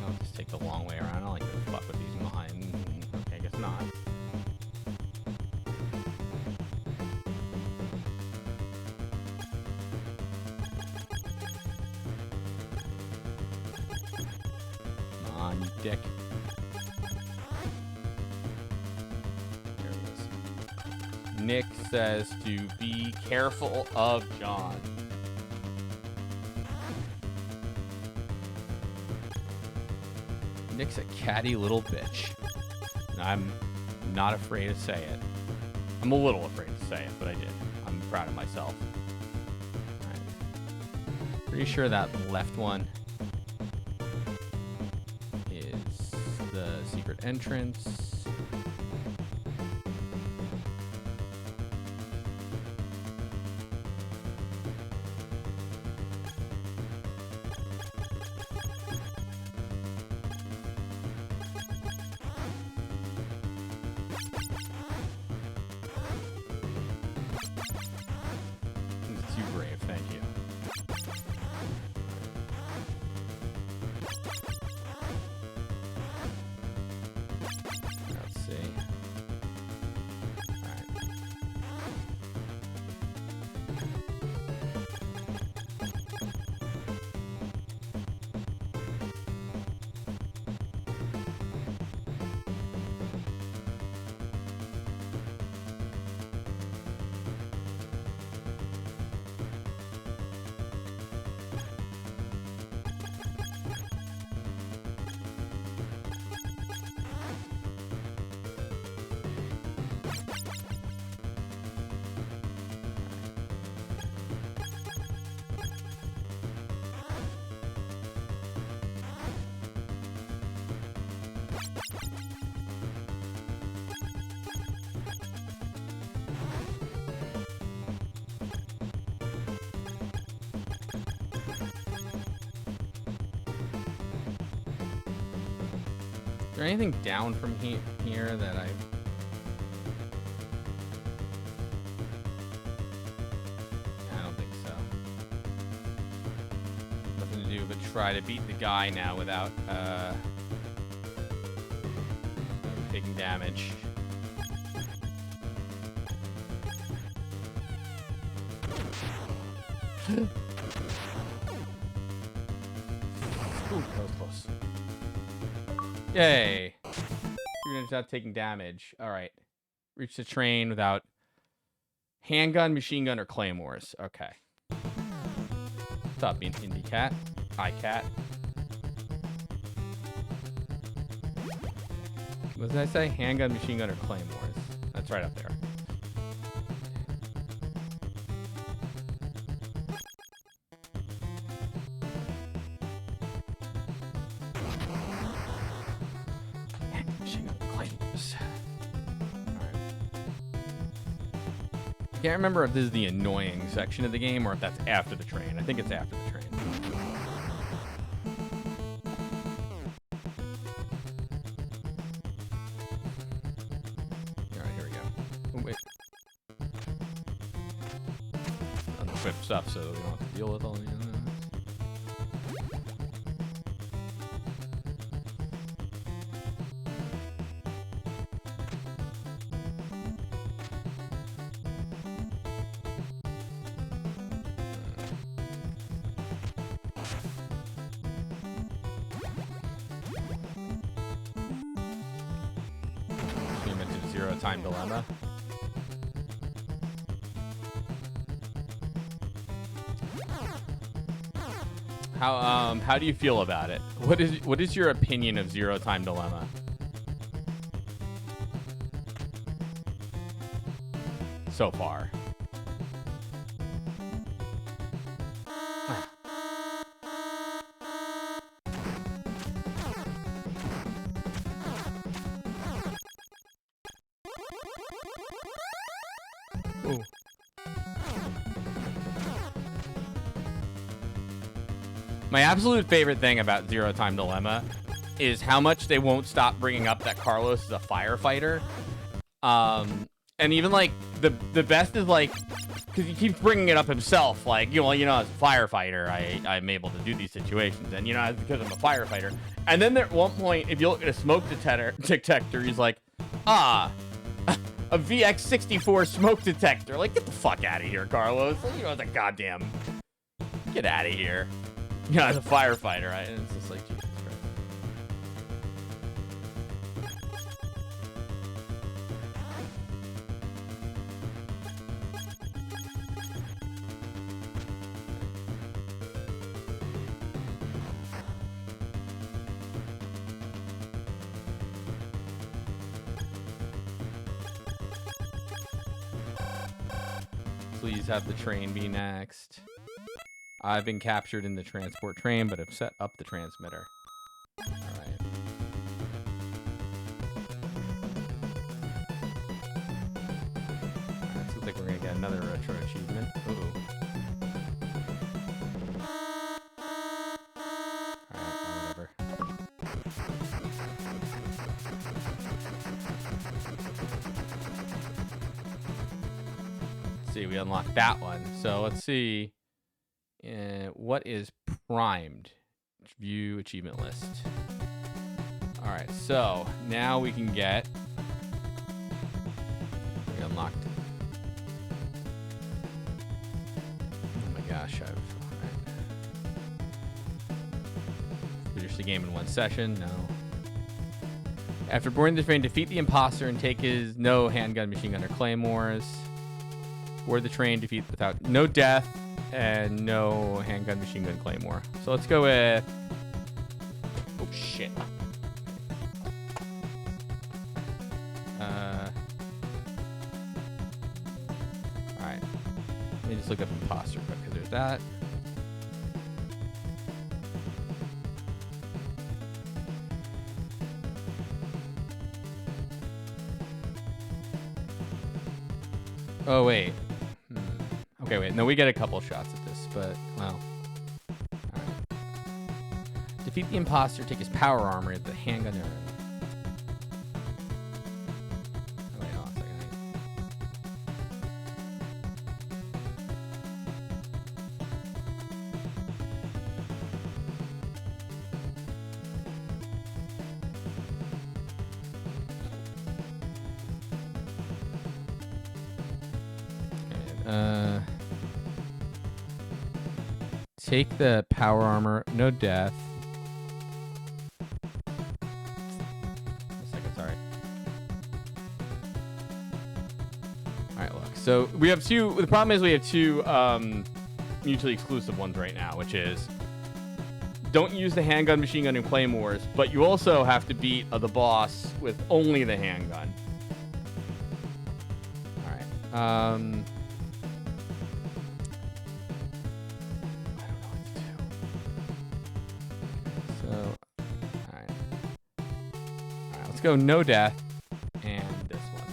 I'll just take the long way around. I don't like to fuck with these mines. Okay, I guess not. Come on, you dick. There he is. Nick says to be careful of John. Nick's a catty little bitch. And I'm not afraid to say it. I'm a little afraid to say it, but I did. I'm proud of myself. All right. Pretty sure that left one is the secret entrance. there anything down from here that I... I don't think so. Nothing to do but try to beat the guy now without taking damage. Ooh, that was close. Yay! You're not taking damage. All right. Reach the train without handgun, machine gun, or claymores. Okay. What's up, Indie Cat? Hi, Cat. What did I say? Handgun, machine gun, or claymores? That's right up there. I can't remember if this is the annoying section of the game or if that's after the train. I think it's after the train. Alright, here we go. Oh, wait. Unequip stuff so we don't have to deal with all the others. Time dilemma. How do you feel about it? What is your opinion of Zero Time Dilemma? So far. Ooh. My absolute favorite thing about Zero Time Dilemma is how much they won't stop bringing up that Carlos is a firefighter. And even like the best is like, because he keeps bringing it up himself, like, as a firefighter, I'm able to do these situations, and it's because I'm a firefighter. And then at one point, if you look at a smoke detector, he's like, a VX64 smoke detector. Like, get the fuck out of here, Carlos. It's a goddamn... Get out of here. As a firefighter, right? And it's just like, Jesus Christ. Please have the train be next. I've been captured in the transport train, but have set up the transmitter. Alright. Alright, looks like we're gonna get another retro achievement. Ooh. Alright, well, whatever. Let's see, we unlocked that one. So let's see. What is primed? View achievement list. All right, so now we can get. We unlocked. Oh my gosh! All right. Finish the game in one session. No. After boarding the train, defeat the imposter and take his no handgun, machine gun, or claymores. Board the train, defeat without no death. And no handgun, machine gun, claymore. So let's go with... Oh, shit. Alright. Let me just look up imposter quick, because there's that. Oh, wait. Okay, wait. No, we get a couple shots at this, but, well. Alright. Defeat the imposter, take his power armor, the handgun. Take the power armor. No death. A second, sorry. All right, look. So we have two. The problem is we have two mutually exclusive ones right now, which is don't use the handgun, machine gun, and claymores, but you also have to beat the boss with only the handgun. All right. I don't know what to do. So, all right. All right, let's go no death and this one.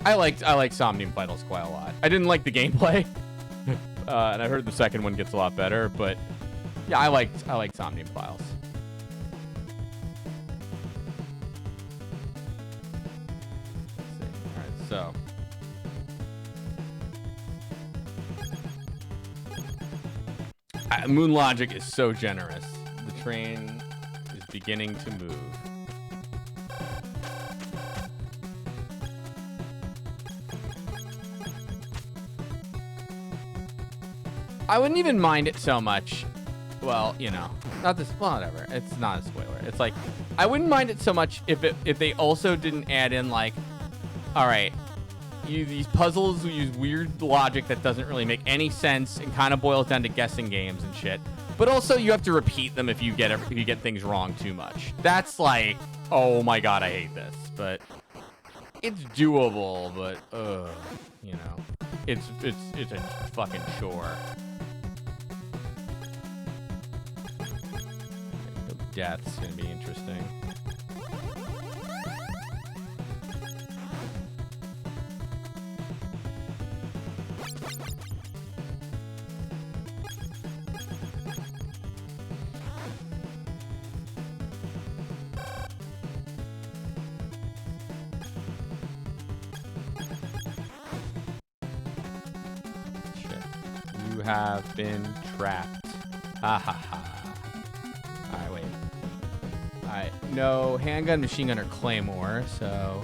I liked Somnium Vitals quite a lot. I didn't like the gameplay, and I heard the second one gets a lot better. But yeah, I liked Somnium Vitals. Let's see. All right, so Moon Logic is so generous. The train is beginning to move. I wouldn't even mind it so much. Well, you know, not this. Well, whatever. It's not a spoiler. It's like I wouldn't mind it so much if they also didn't add in like, all right, these puzzles use weird logic that doesn't really make any sense and kind of boils down to guessing games and shit. But also you have to repeat them if you get things wrong too much. That's like, oh my god, I hate this. But it's doable. But you know, it's a fucking chore. Death's gonna be interesting. Shit. You have been trapped. Ha ha ha. Alright, wait. Alright, no handgun, machine gun, or claymore, so...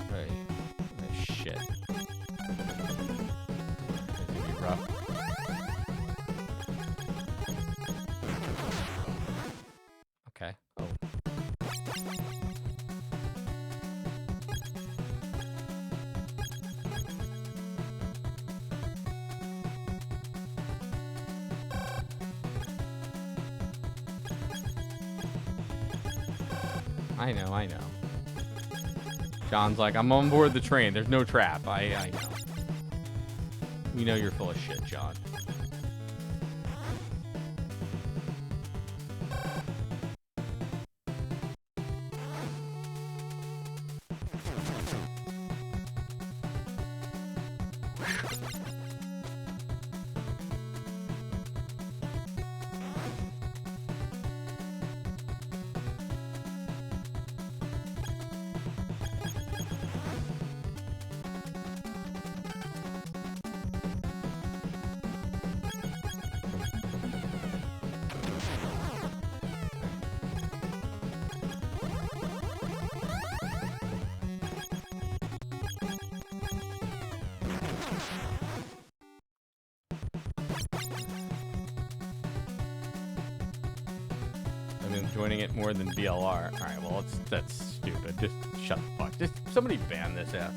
Right. Oh, shit. It's gonna be rough. Okay. Oh. I know. John's like, I'm on board the train. There's no trap. I know. We know you're full of shit, John. Joining it more than BLR. All right, well, that's stupid. Just shut the fuck. Just somebody ban this ass.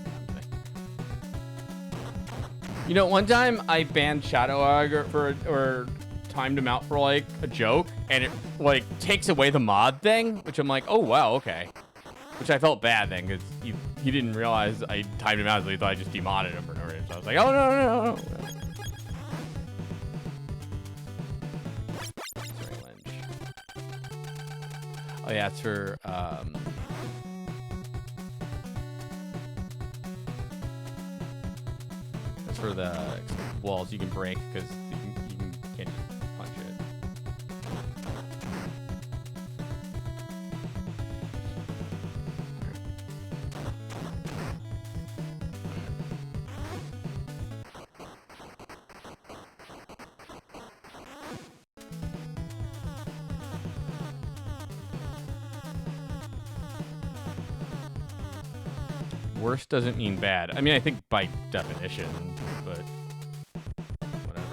You know, one time I banned Shadow Ogre or timed him out for like a joke, and it like takes away the mod thing, which I'm like, oh wow, okay. Which I felt bad then because he didn't realize I timed him out, so he thought I just demodded him for no reason. So I was like, oh no. Oh yeah, it's for that's for the walls you can break because you can't just punch it. Worse doesn't mean bad. I mean, I think by definition, but whatever.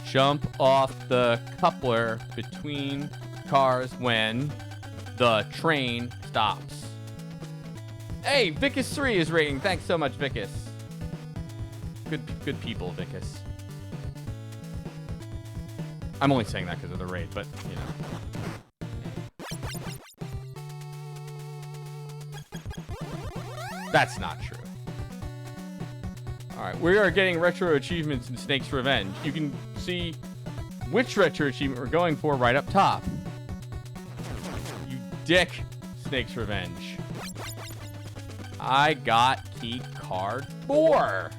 Jump off the coupler between cars when the train stops. Hey, Vicus3 is rating. Thanks so much, Vicus. Good people, Vicus. I'm only saying that because of the raid, but, you know. That's not true. Alright, we are getting retro achievements in Snake's Revenge. You can see which retro achievement we're going for right up top. You dick, Snake's Revenge. I got key card 4.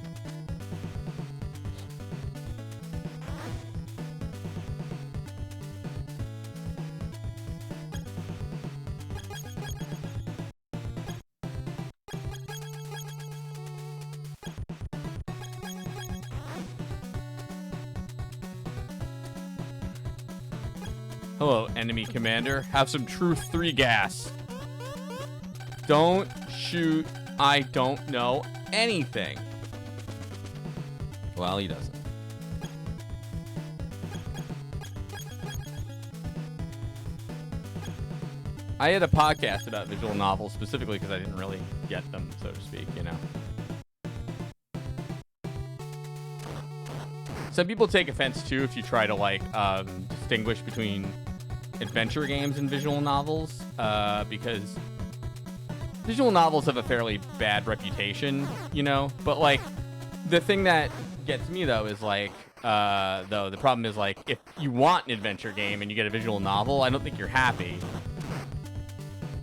Hello, enemy commander. Have some Truth 3 gas. Don't shoot. I don't know anything. Well, he doesn't. I had a podcast about visual novels specifically because I didn't really get them, so to speak, you know. Some people take offense too if you try to like distinguish between adventure games and visual novels, because visual novels have a fairly bad reputation, you know. But like, the thing that gets me though is like, the problem is like, if you want an adventure game and you get a visual novel, I don't think you're happy.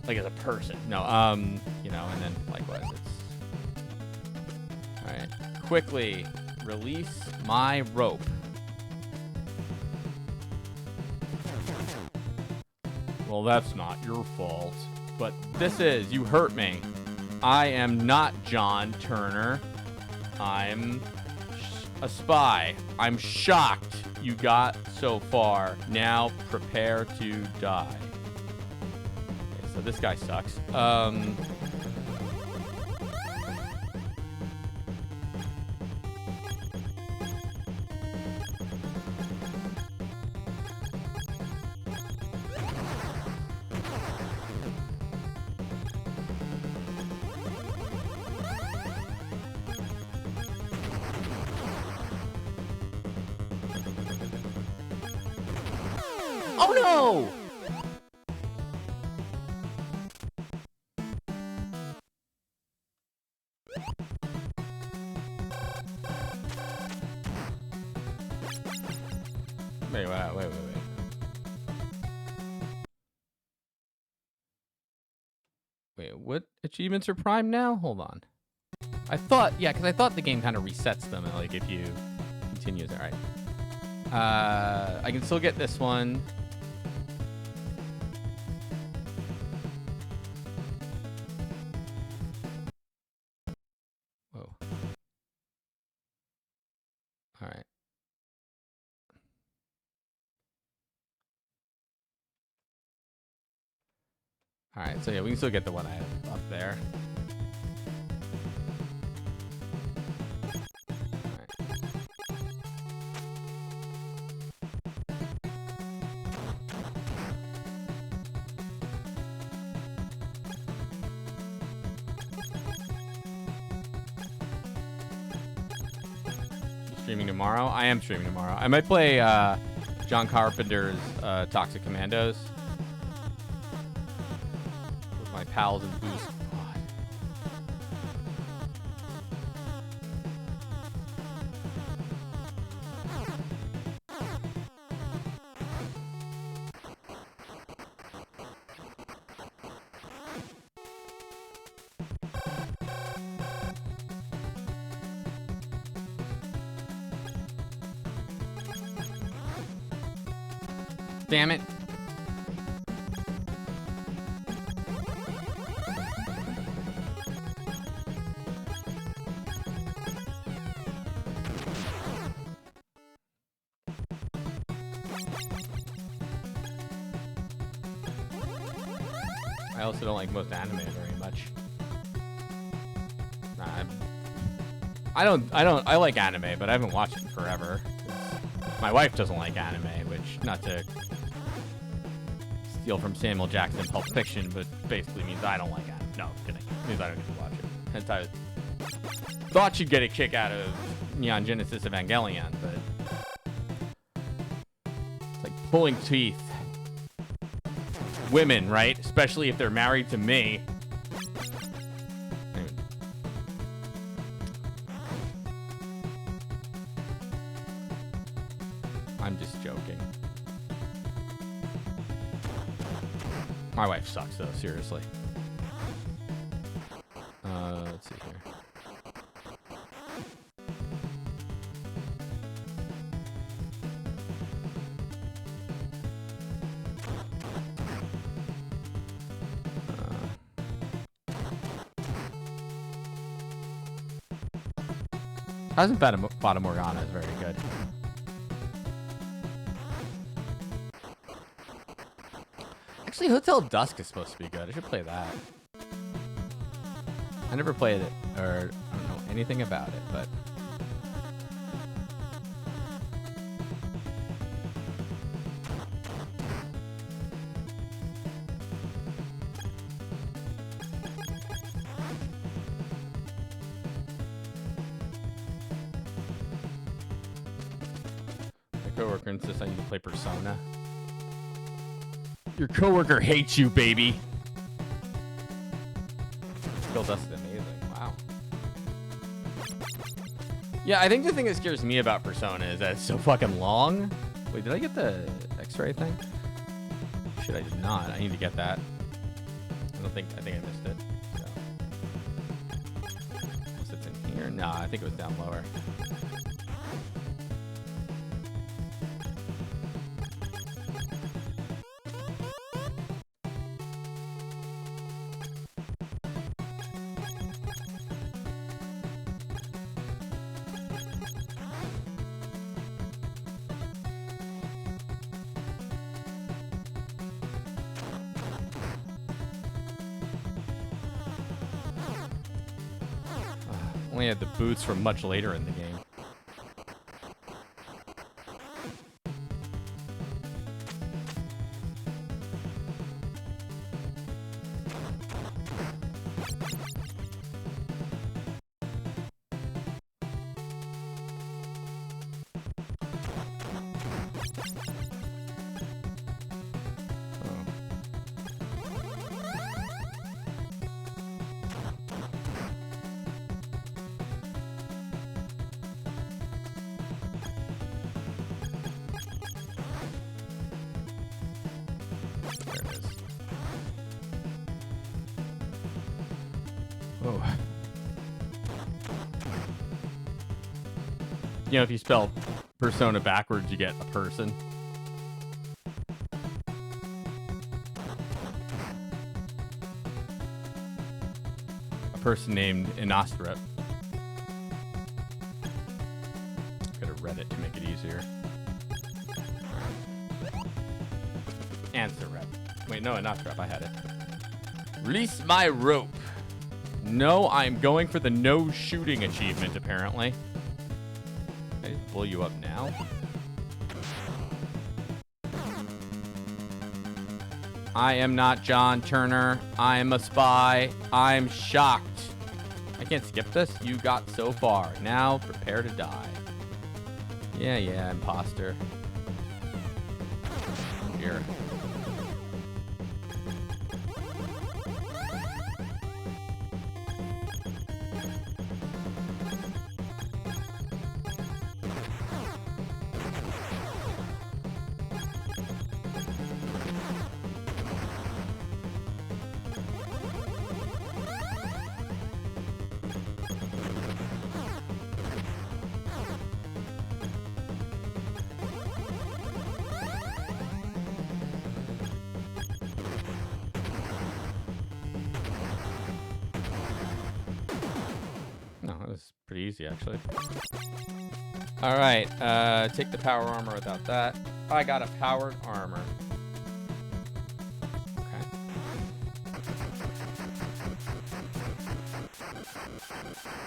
Like as a person, no. You know, and then likewise, it's all right. Quickly release my rope. Well, that's not your fault. But this is. You hurt me. I am not John Turner. I'm a spy. I'm shocked you got so far. Now prepare to die. Okay, so this guy sucks. Oh no! Wait. Wait, what achievements are prime now? Hold on. I thought, yeah, because I thought the game kind of resets them, like, if you continue. All right. I can still get this one. Whoa. All right. All right, so yeah, we can still get the one I have up there. Streaming tomorrow? I am streaming tomorrow. I might play John Carpenter's Toxic Commandos with my pals and Boost. Damn it. I also don't like most anime very much. Nah, I like anime, but I haven't watched it in forever. My wife doesn't like anime, which, not to steal from Samuel Jackson Pulp Fiction, but basically means I don't like anime. No, I'm kidding. It means I don't get to watch it. Hence I thought you'd get a kick out of Neon Genesis Evangelion, but it's like pulling teeth. Women, right? Especially if they're married to me. I'm just joking. My wife sucks, though, seriously. Let's see here. Hasn't Fata Morgana is very good. Actually, Hotel Dusk is supposed to be good. I should play that. I never played it, or I don't know anything about it, but my coworker insists I need to play Persona. Your coworker hates you, baby. Hotel Dusk is amazing. Wow. Yeah, I think the thing that scares me about Persona is that it's so fucking long. Wait, did I get the X-ray thing? Shit, I did not. I need to get that. I think I missed it. So. Unless it's in here. No, I think it was down lower. Only had the boots from much later in the game. You know, if you spell persona backwards, you get a person. A person named Inostret. Could have read it to make it easier. Answer rep. Wait, no, Inostret. I had it. Release my rope. No, I'm going for the no shooting achievement, apparently. Can I just blow you up now? I am not John Turner. I am a spy. I'm shocked. I can't skip this. You got so far. Now prepare to die. Yeah, imposter. Here. Pretty easy, actually. All right, take the power armor without that. I got a powered armor. Okay.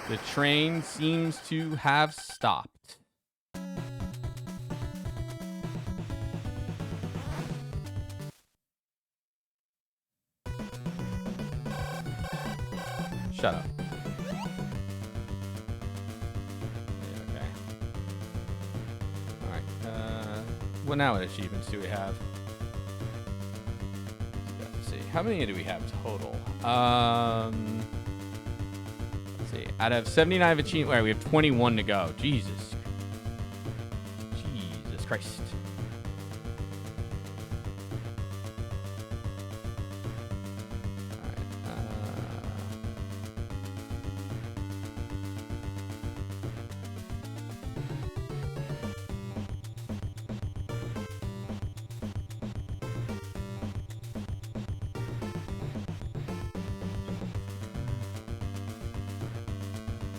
The train seems to have stopped. Shut up. Okay. Alright. What now what achievements do we have? Let's see. How many do we have total? Let's see. Out of 79 achievements, right, we have 21 to go. Jesus Christ.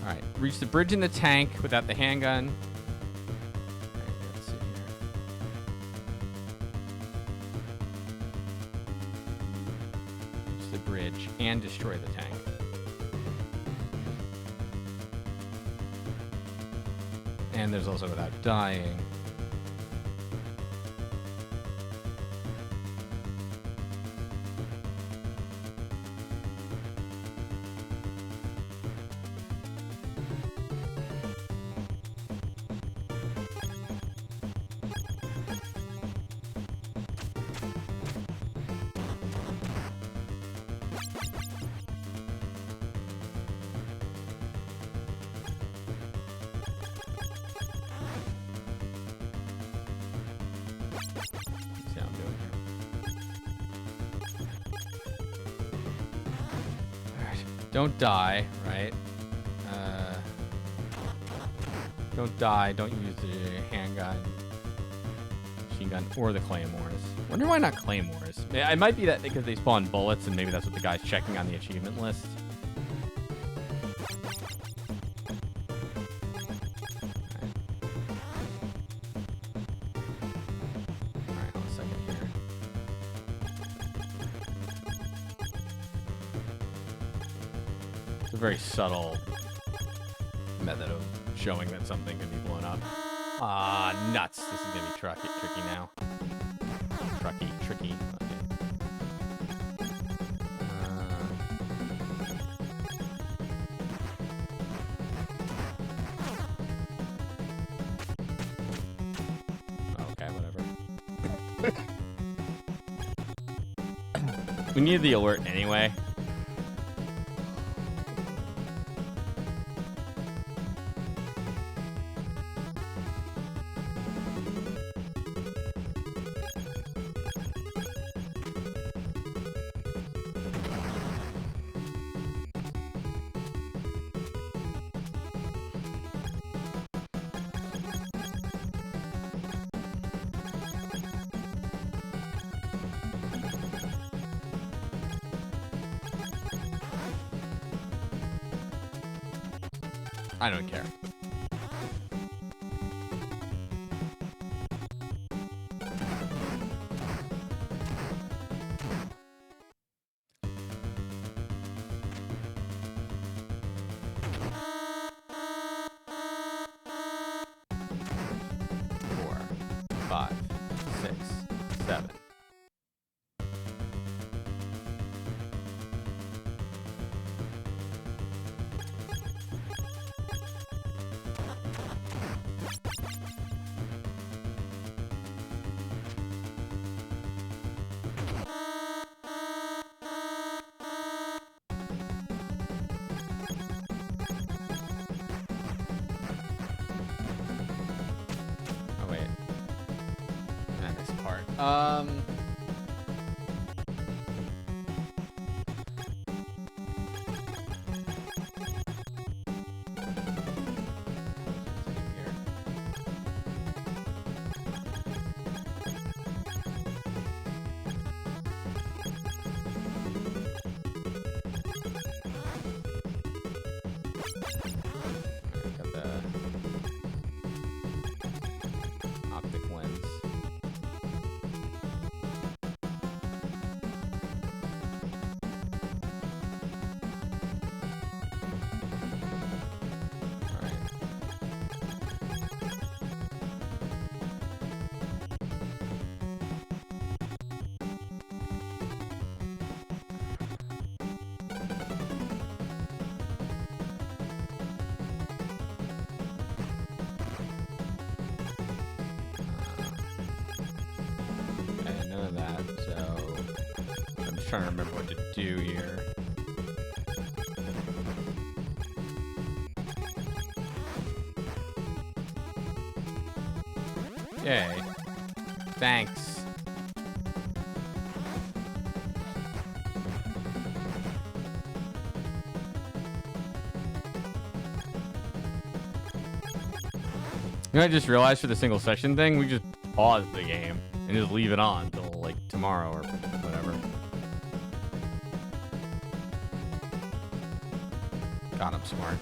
Alright, reach the bridge in the tank without the handgun. Alright, let's see here. Reach the bridge and destroy the tank. And there's also without dying. See how I'm doing here. Alright. Don't die, right? Don't die. Don't use the handgun, machine gun, or the claymores. Wonder why not claymores? It might be that because they spawn bullets, and maybe that's what the guy's checking on the achievement list. It's a very subtle method of showing that something can be blown up. Ah, nuts. This is going to be tricky now. Tricky. Okay, whatever. We need the alert anyway. I don't care. Four, 5, 6, 7. Oh wait. That next part. Got the optic lens. trying to remember what to do here. Yay. Thanks. You know, I just realized for the single session thing, we just pause the game and just leave it on until like tomorrow or whatever. God, I'm smart.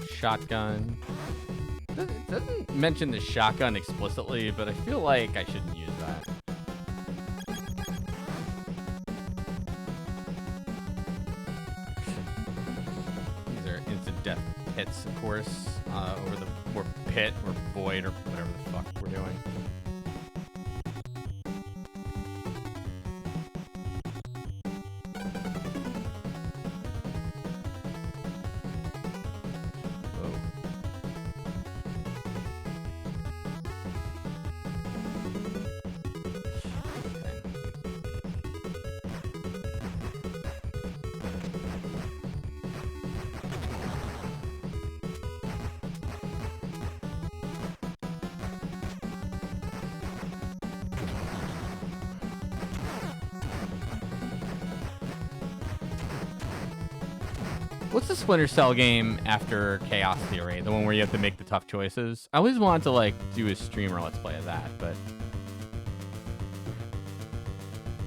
Shotgun. It doesn't mention the shotgun explicitly, but I feel like I shouldn't use that. These are instant death hits, of course, or pit or void or whatever the fuck we're doing. What's the Splinter Cell game after Chaos Theory? The one where you have to make the tough choices? I always wanted to, like, do a streamer let's play of that, but...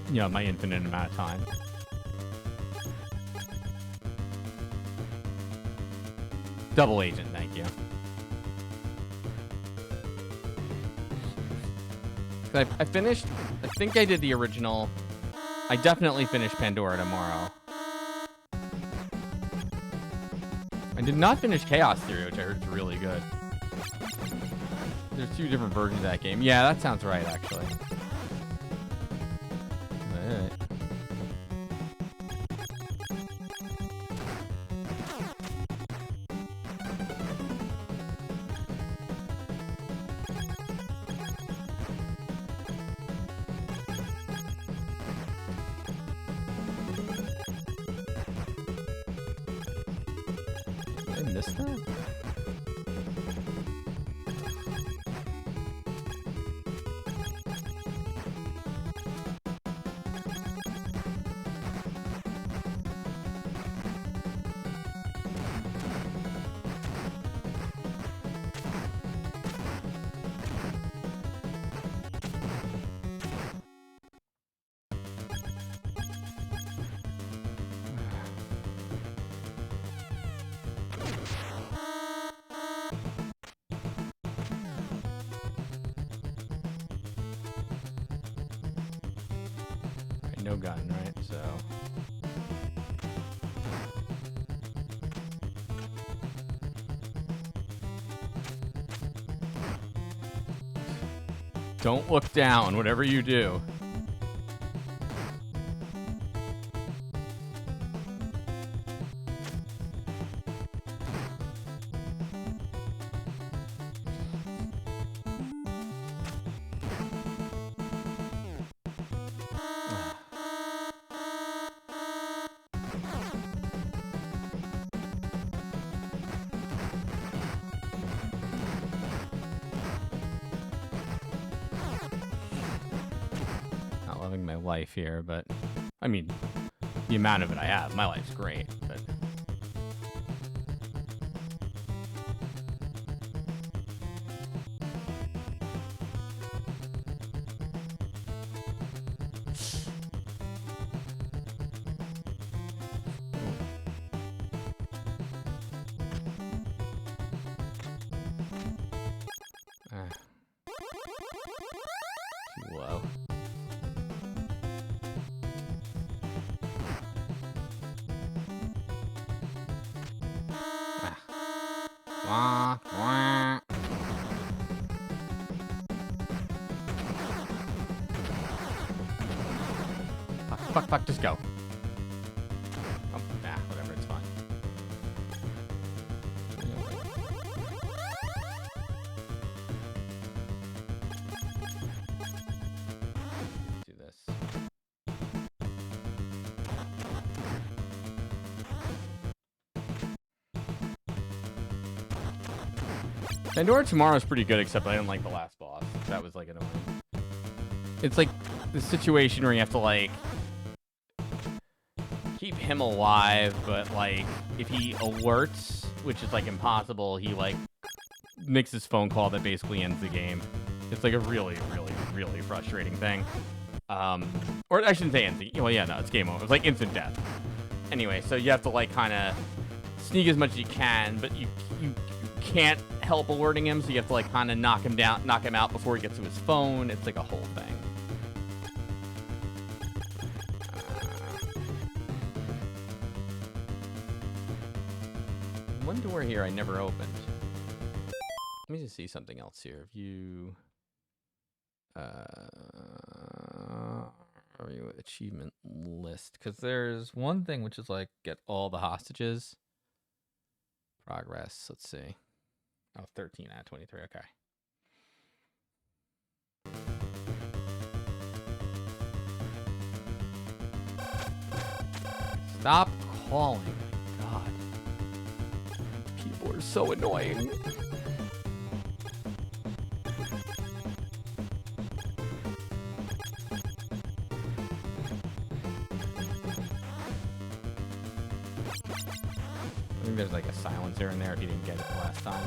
you know, my infinite amount of time. Double Agent, thank you. I finished... I think I did the original. I definitely finished Pandora tomorrow. I did not finish Chaos Theory, which I heard is really good. There's 2 different versions of that game. Yeah, that sounds right, actually. Alright. Did I miss that? No gun, right? So... don't look down, whatever you do. My life here, but I mean, the amount of it I have, my life's great, but too low. Wah, wah. Fuck, just go. Oh, nah, whatever, it's fine. Pandora Tomorrow's pretty good, except I didn't like the last boss. That was like annoying. It's like the situation where you have to like keep him alive, but like if he alerts, which is like impossible, he like makes this phone call that basically ends the game. It's like a really, really, really frustrating thing. Or I shouldn't say ends. Well, yeah, no, it's game over. It's like instant death. Anyway, so you have to like kind of sneak as much as you can, but you can't help alerting him, so you have to like kind of knock him out before he gets to his phone. It's like a whole thing. One door here I never opened. Let me just see something else here. View achievement list, because there's one thing which is like get all the hostages. Progress. Let's see. Oh, 13 out of 23. Okay. Stop calling. My God. People are so annoying. I think there's like a silencer in there if you didn't get it the last time.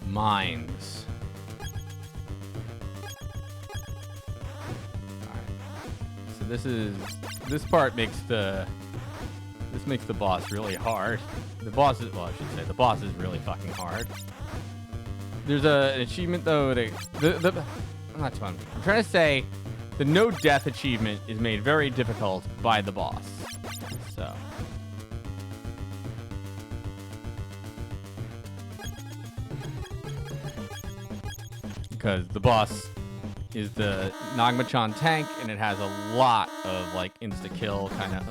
Mines. Alright. So this part makes the boss really hard. The boss is, well, I should say the boss is really fucking hard. There's an achievement though I'm trying to say the no death achievement is made very difficult by the boss. So because the boss is the Nagma-chan tank, and it has a lot of like insta-kill kind of.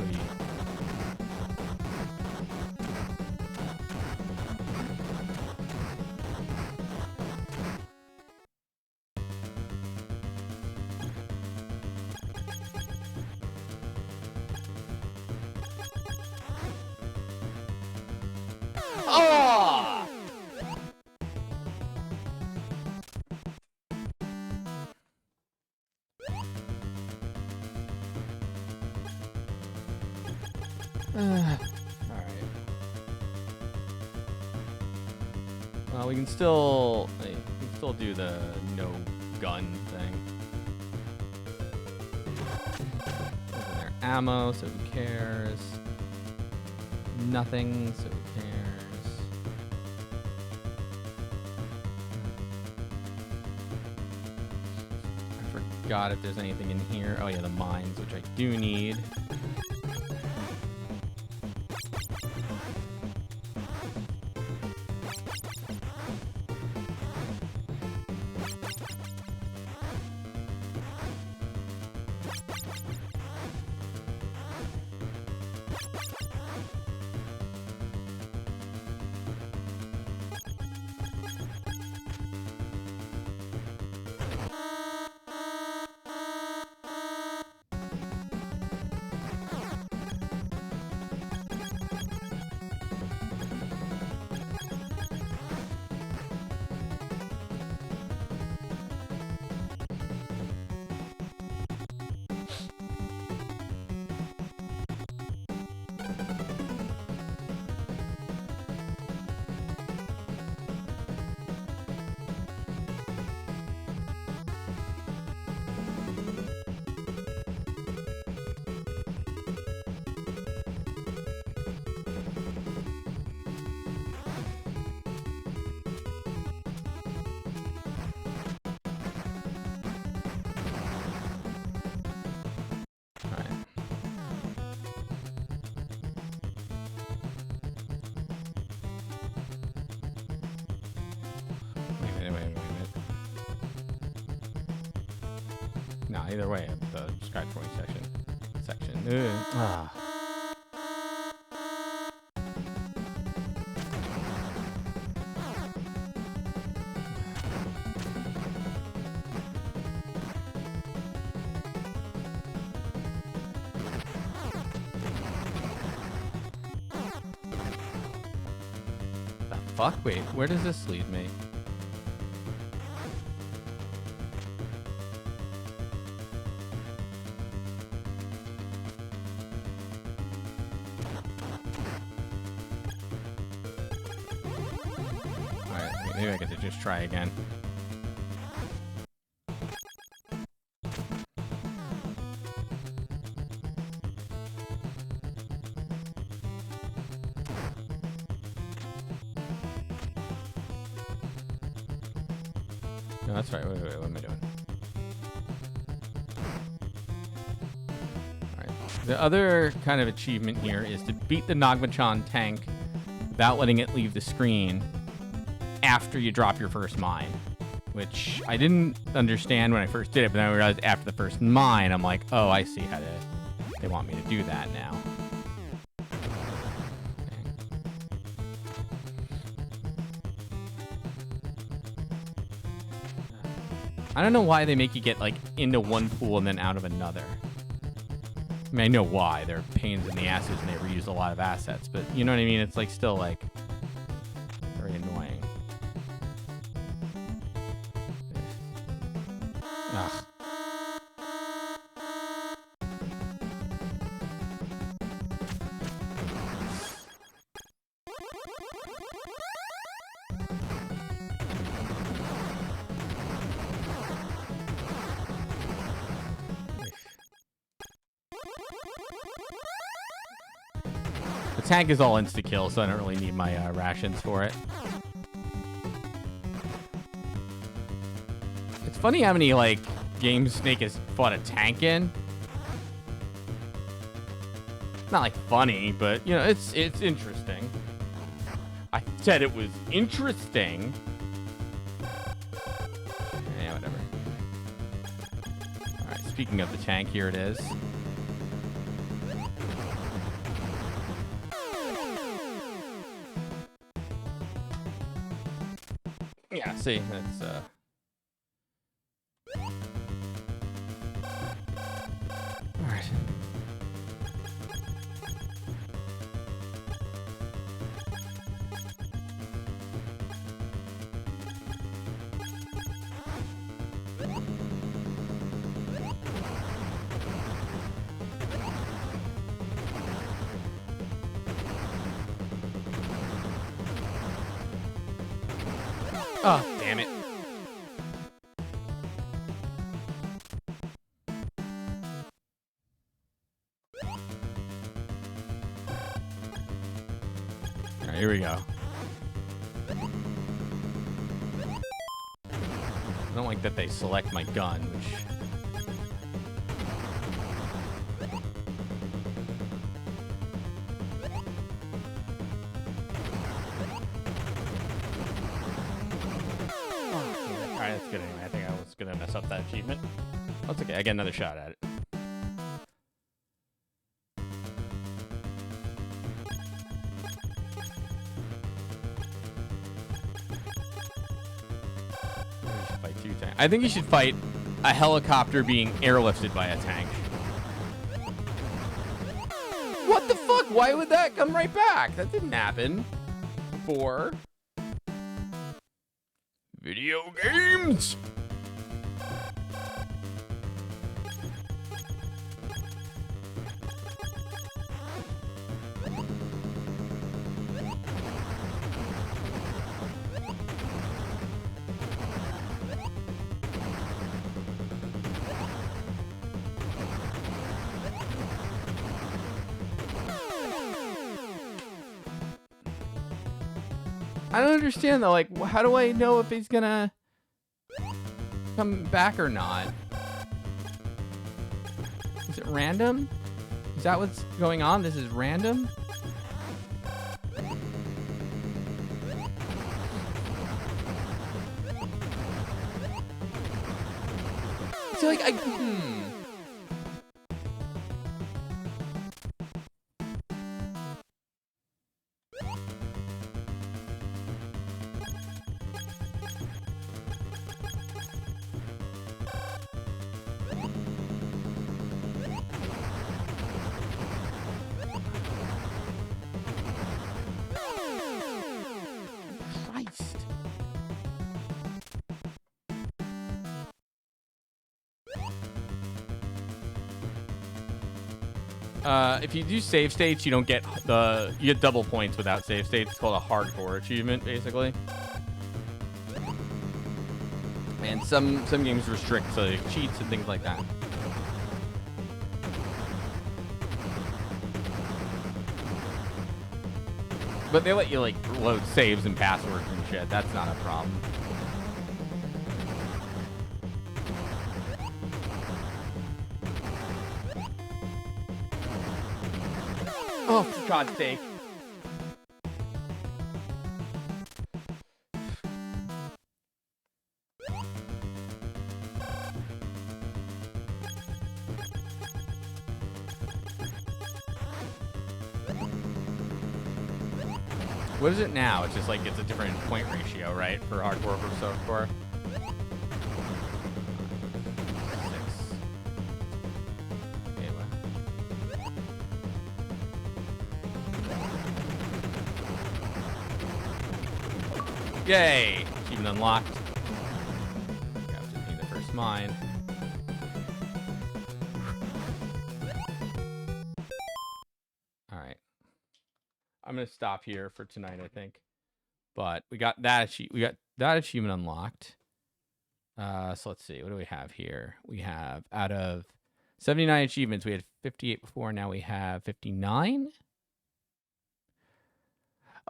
We can still do the no gun thing. Isn't there ammo? So who cares? Nothing. So who cares? I forgot if there's anything in here. Oh yeah, the mines, which I do need. either way, the subscribe for me section. Ugh. The fuck? Wait, where does this lead me? Maybe I get to just try again. No, that's right. Wait, what am I doing? Alright. The other kind of achievement here is to beat the Nagmachan tank without letting it leave the screen after you drop your first mine, which I didn't understand when I first did it, but then I realized after the first mine, I'm like, oh, I see how they want me to do that now. I don't know why they make you get like into one pool and then out of another. I mean, I know why. They're pains in the asses and they reuse a lot of assets, but you know what I mean? It's like still like very annoying. Ugh. The tank is all insta-kill, so I don't really need my rations for it. It's funny how many, like, games Snake has fought a tank in. Not, like, funny, but, you know, it's interesting. I said it was interesting. Yeah, whatever. Alright, speaking of the tank, here it is. Yeah, see, that's, Alright. Oh, damn it. All right, here we go. I don't like that they select my gun, which... Alright, that's good anyway. I think I was gonna mess up that achievement. That's okay, I get another shot at it. I think you should fight a helicopter being airlifted by a tank. What the fuck? Why would that come right back? That didn't happen before. Video games! I don't understand though, like, how do I know if he's gonna come back or not? Is it random? Is that what's going on? This is random? So like, If you do save states, you don't get you get double points without save states. It's called a hardcore achievement, basically. And some games restrict cheats and things like that. But they let you like load saves and passwords and shit. That's not a problem. Oh, for God's sake. What is it now? It's just like it's a different point ratio, right? For hardcore versus softcore. 6. Okay, well. Yay! Achievement unlocked. After being the first mine. Alright. I'm gonna stop here for tonight, I think. But we got that achievement unlocked. So let's see. What do we have here? We have out of 79 achievements, we had 58 before. Now we have 59.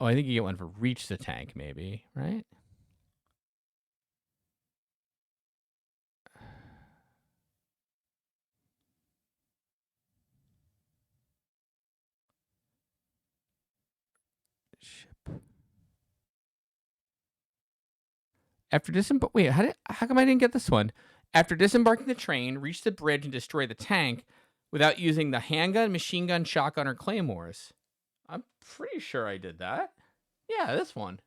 Oh, I think you get one for reach the tank, maybe, right? Ship. After wait, how come I didn't get this one? After disembarking the train, reach the bridge and destroy the tank without using the handgun, machine gun, shotgun, or claymores. I'm pretty sure I did that. Yeah, this one.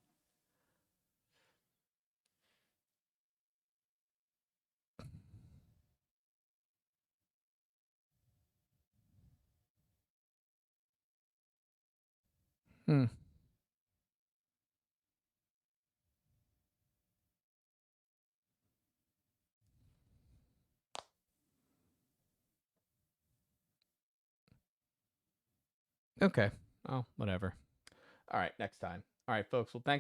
Okay. Oh, whatever. All right, next time. All right, folks. Well, thanks.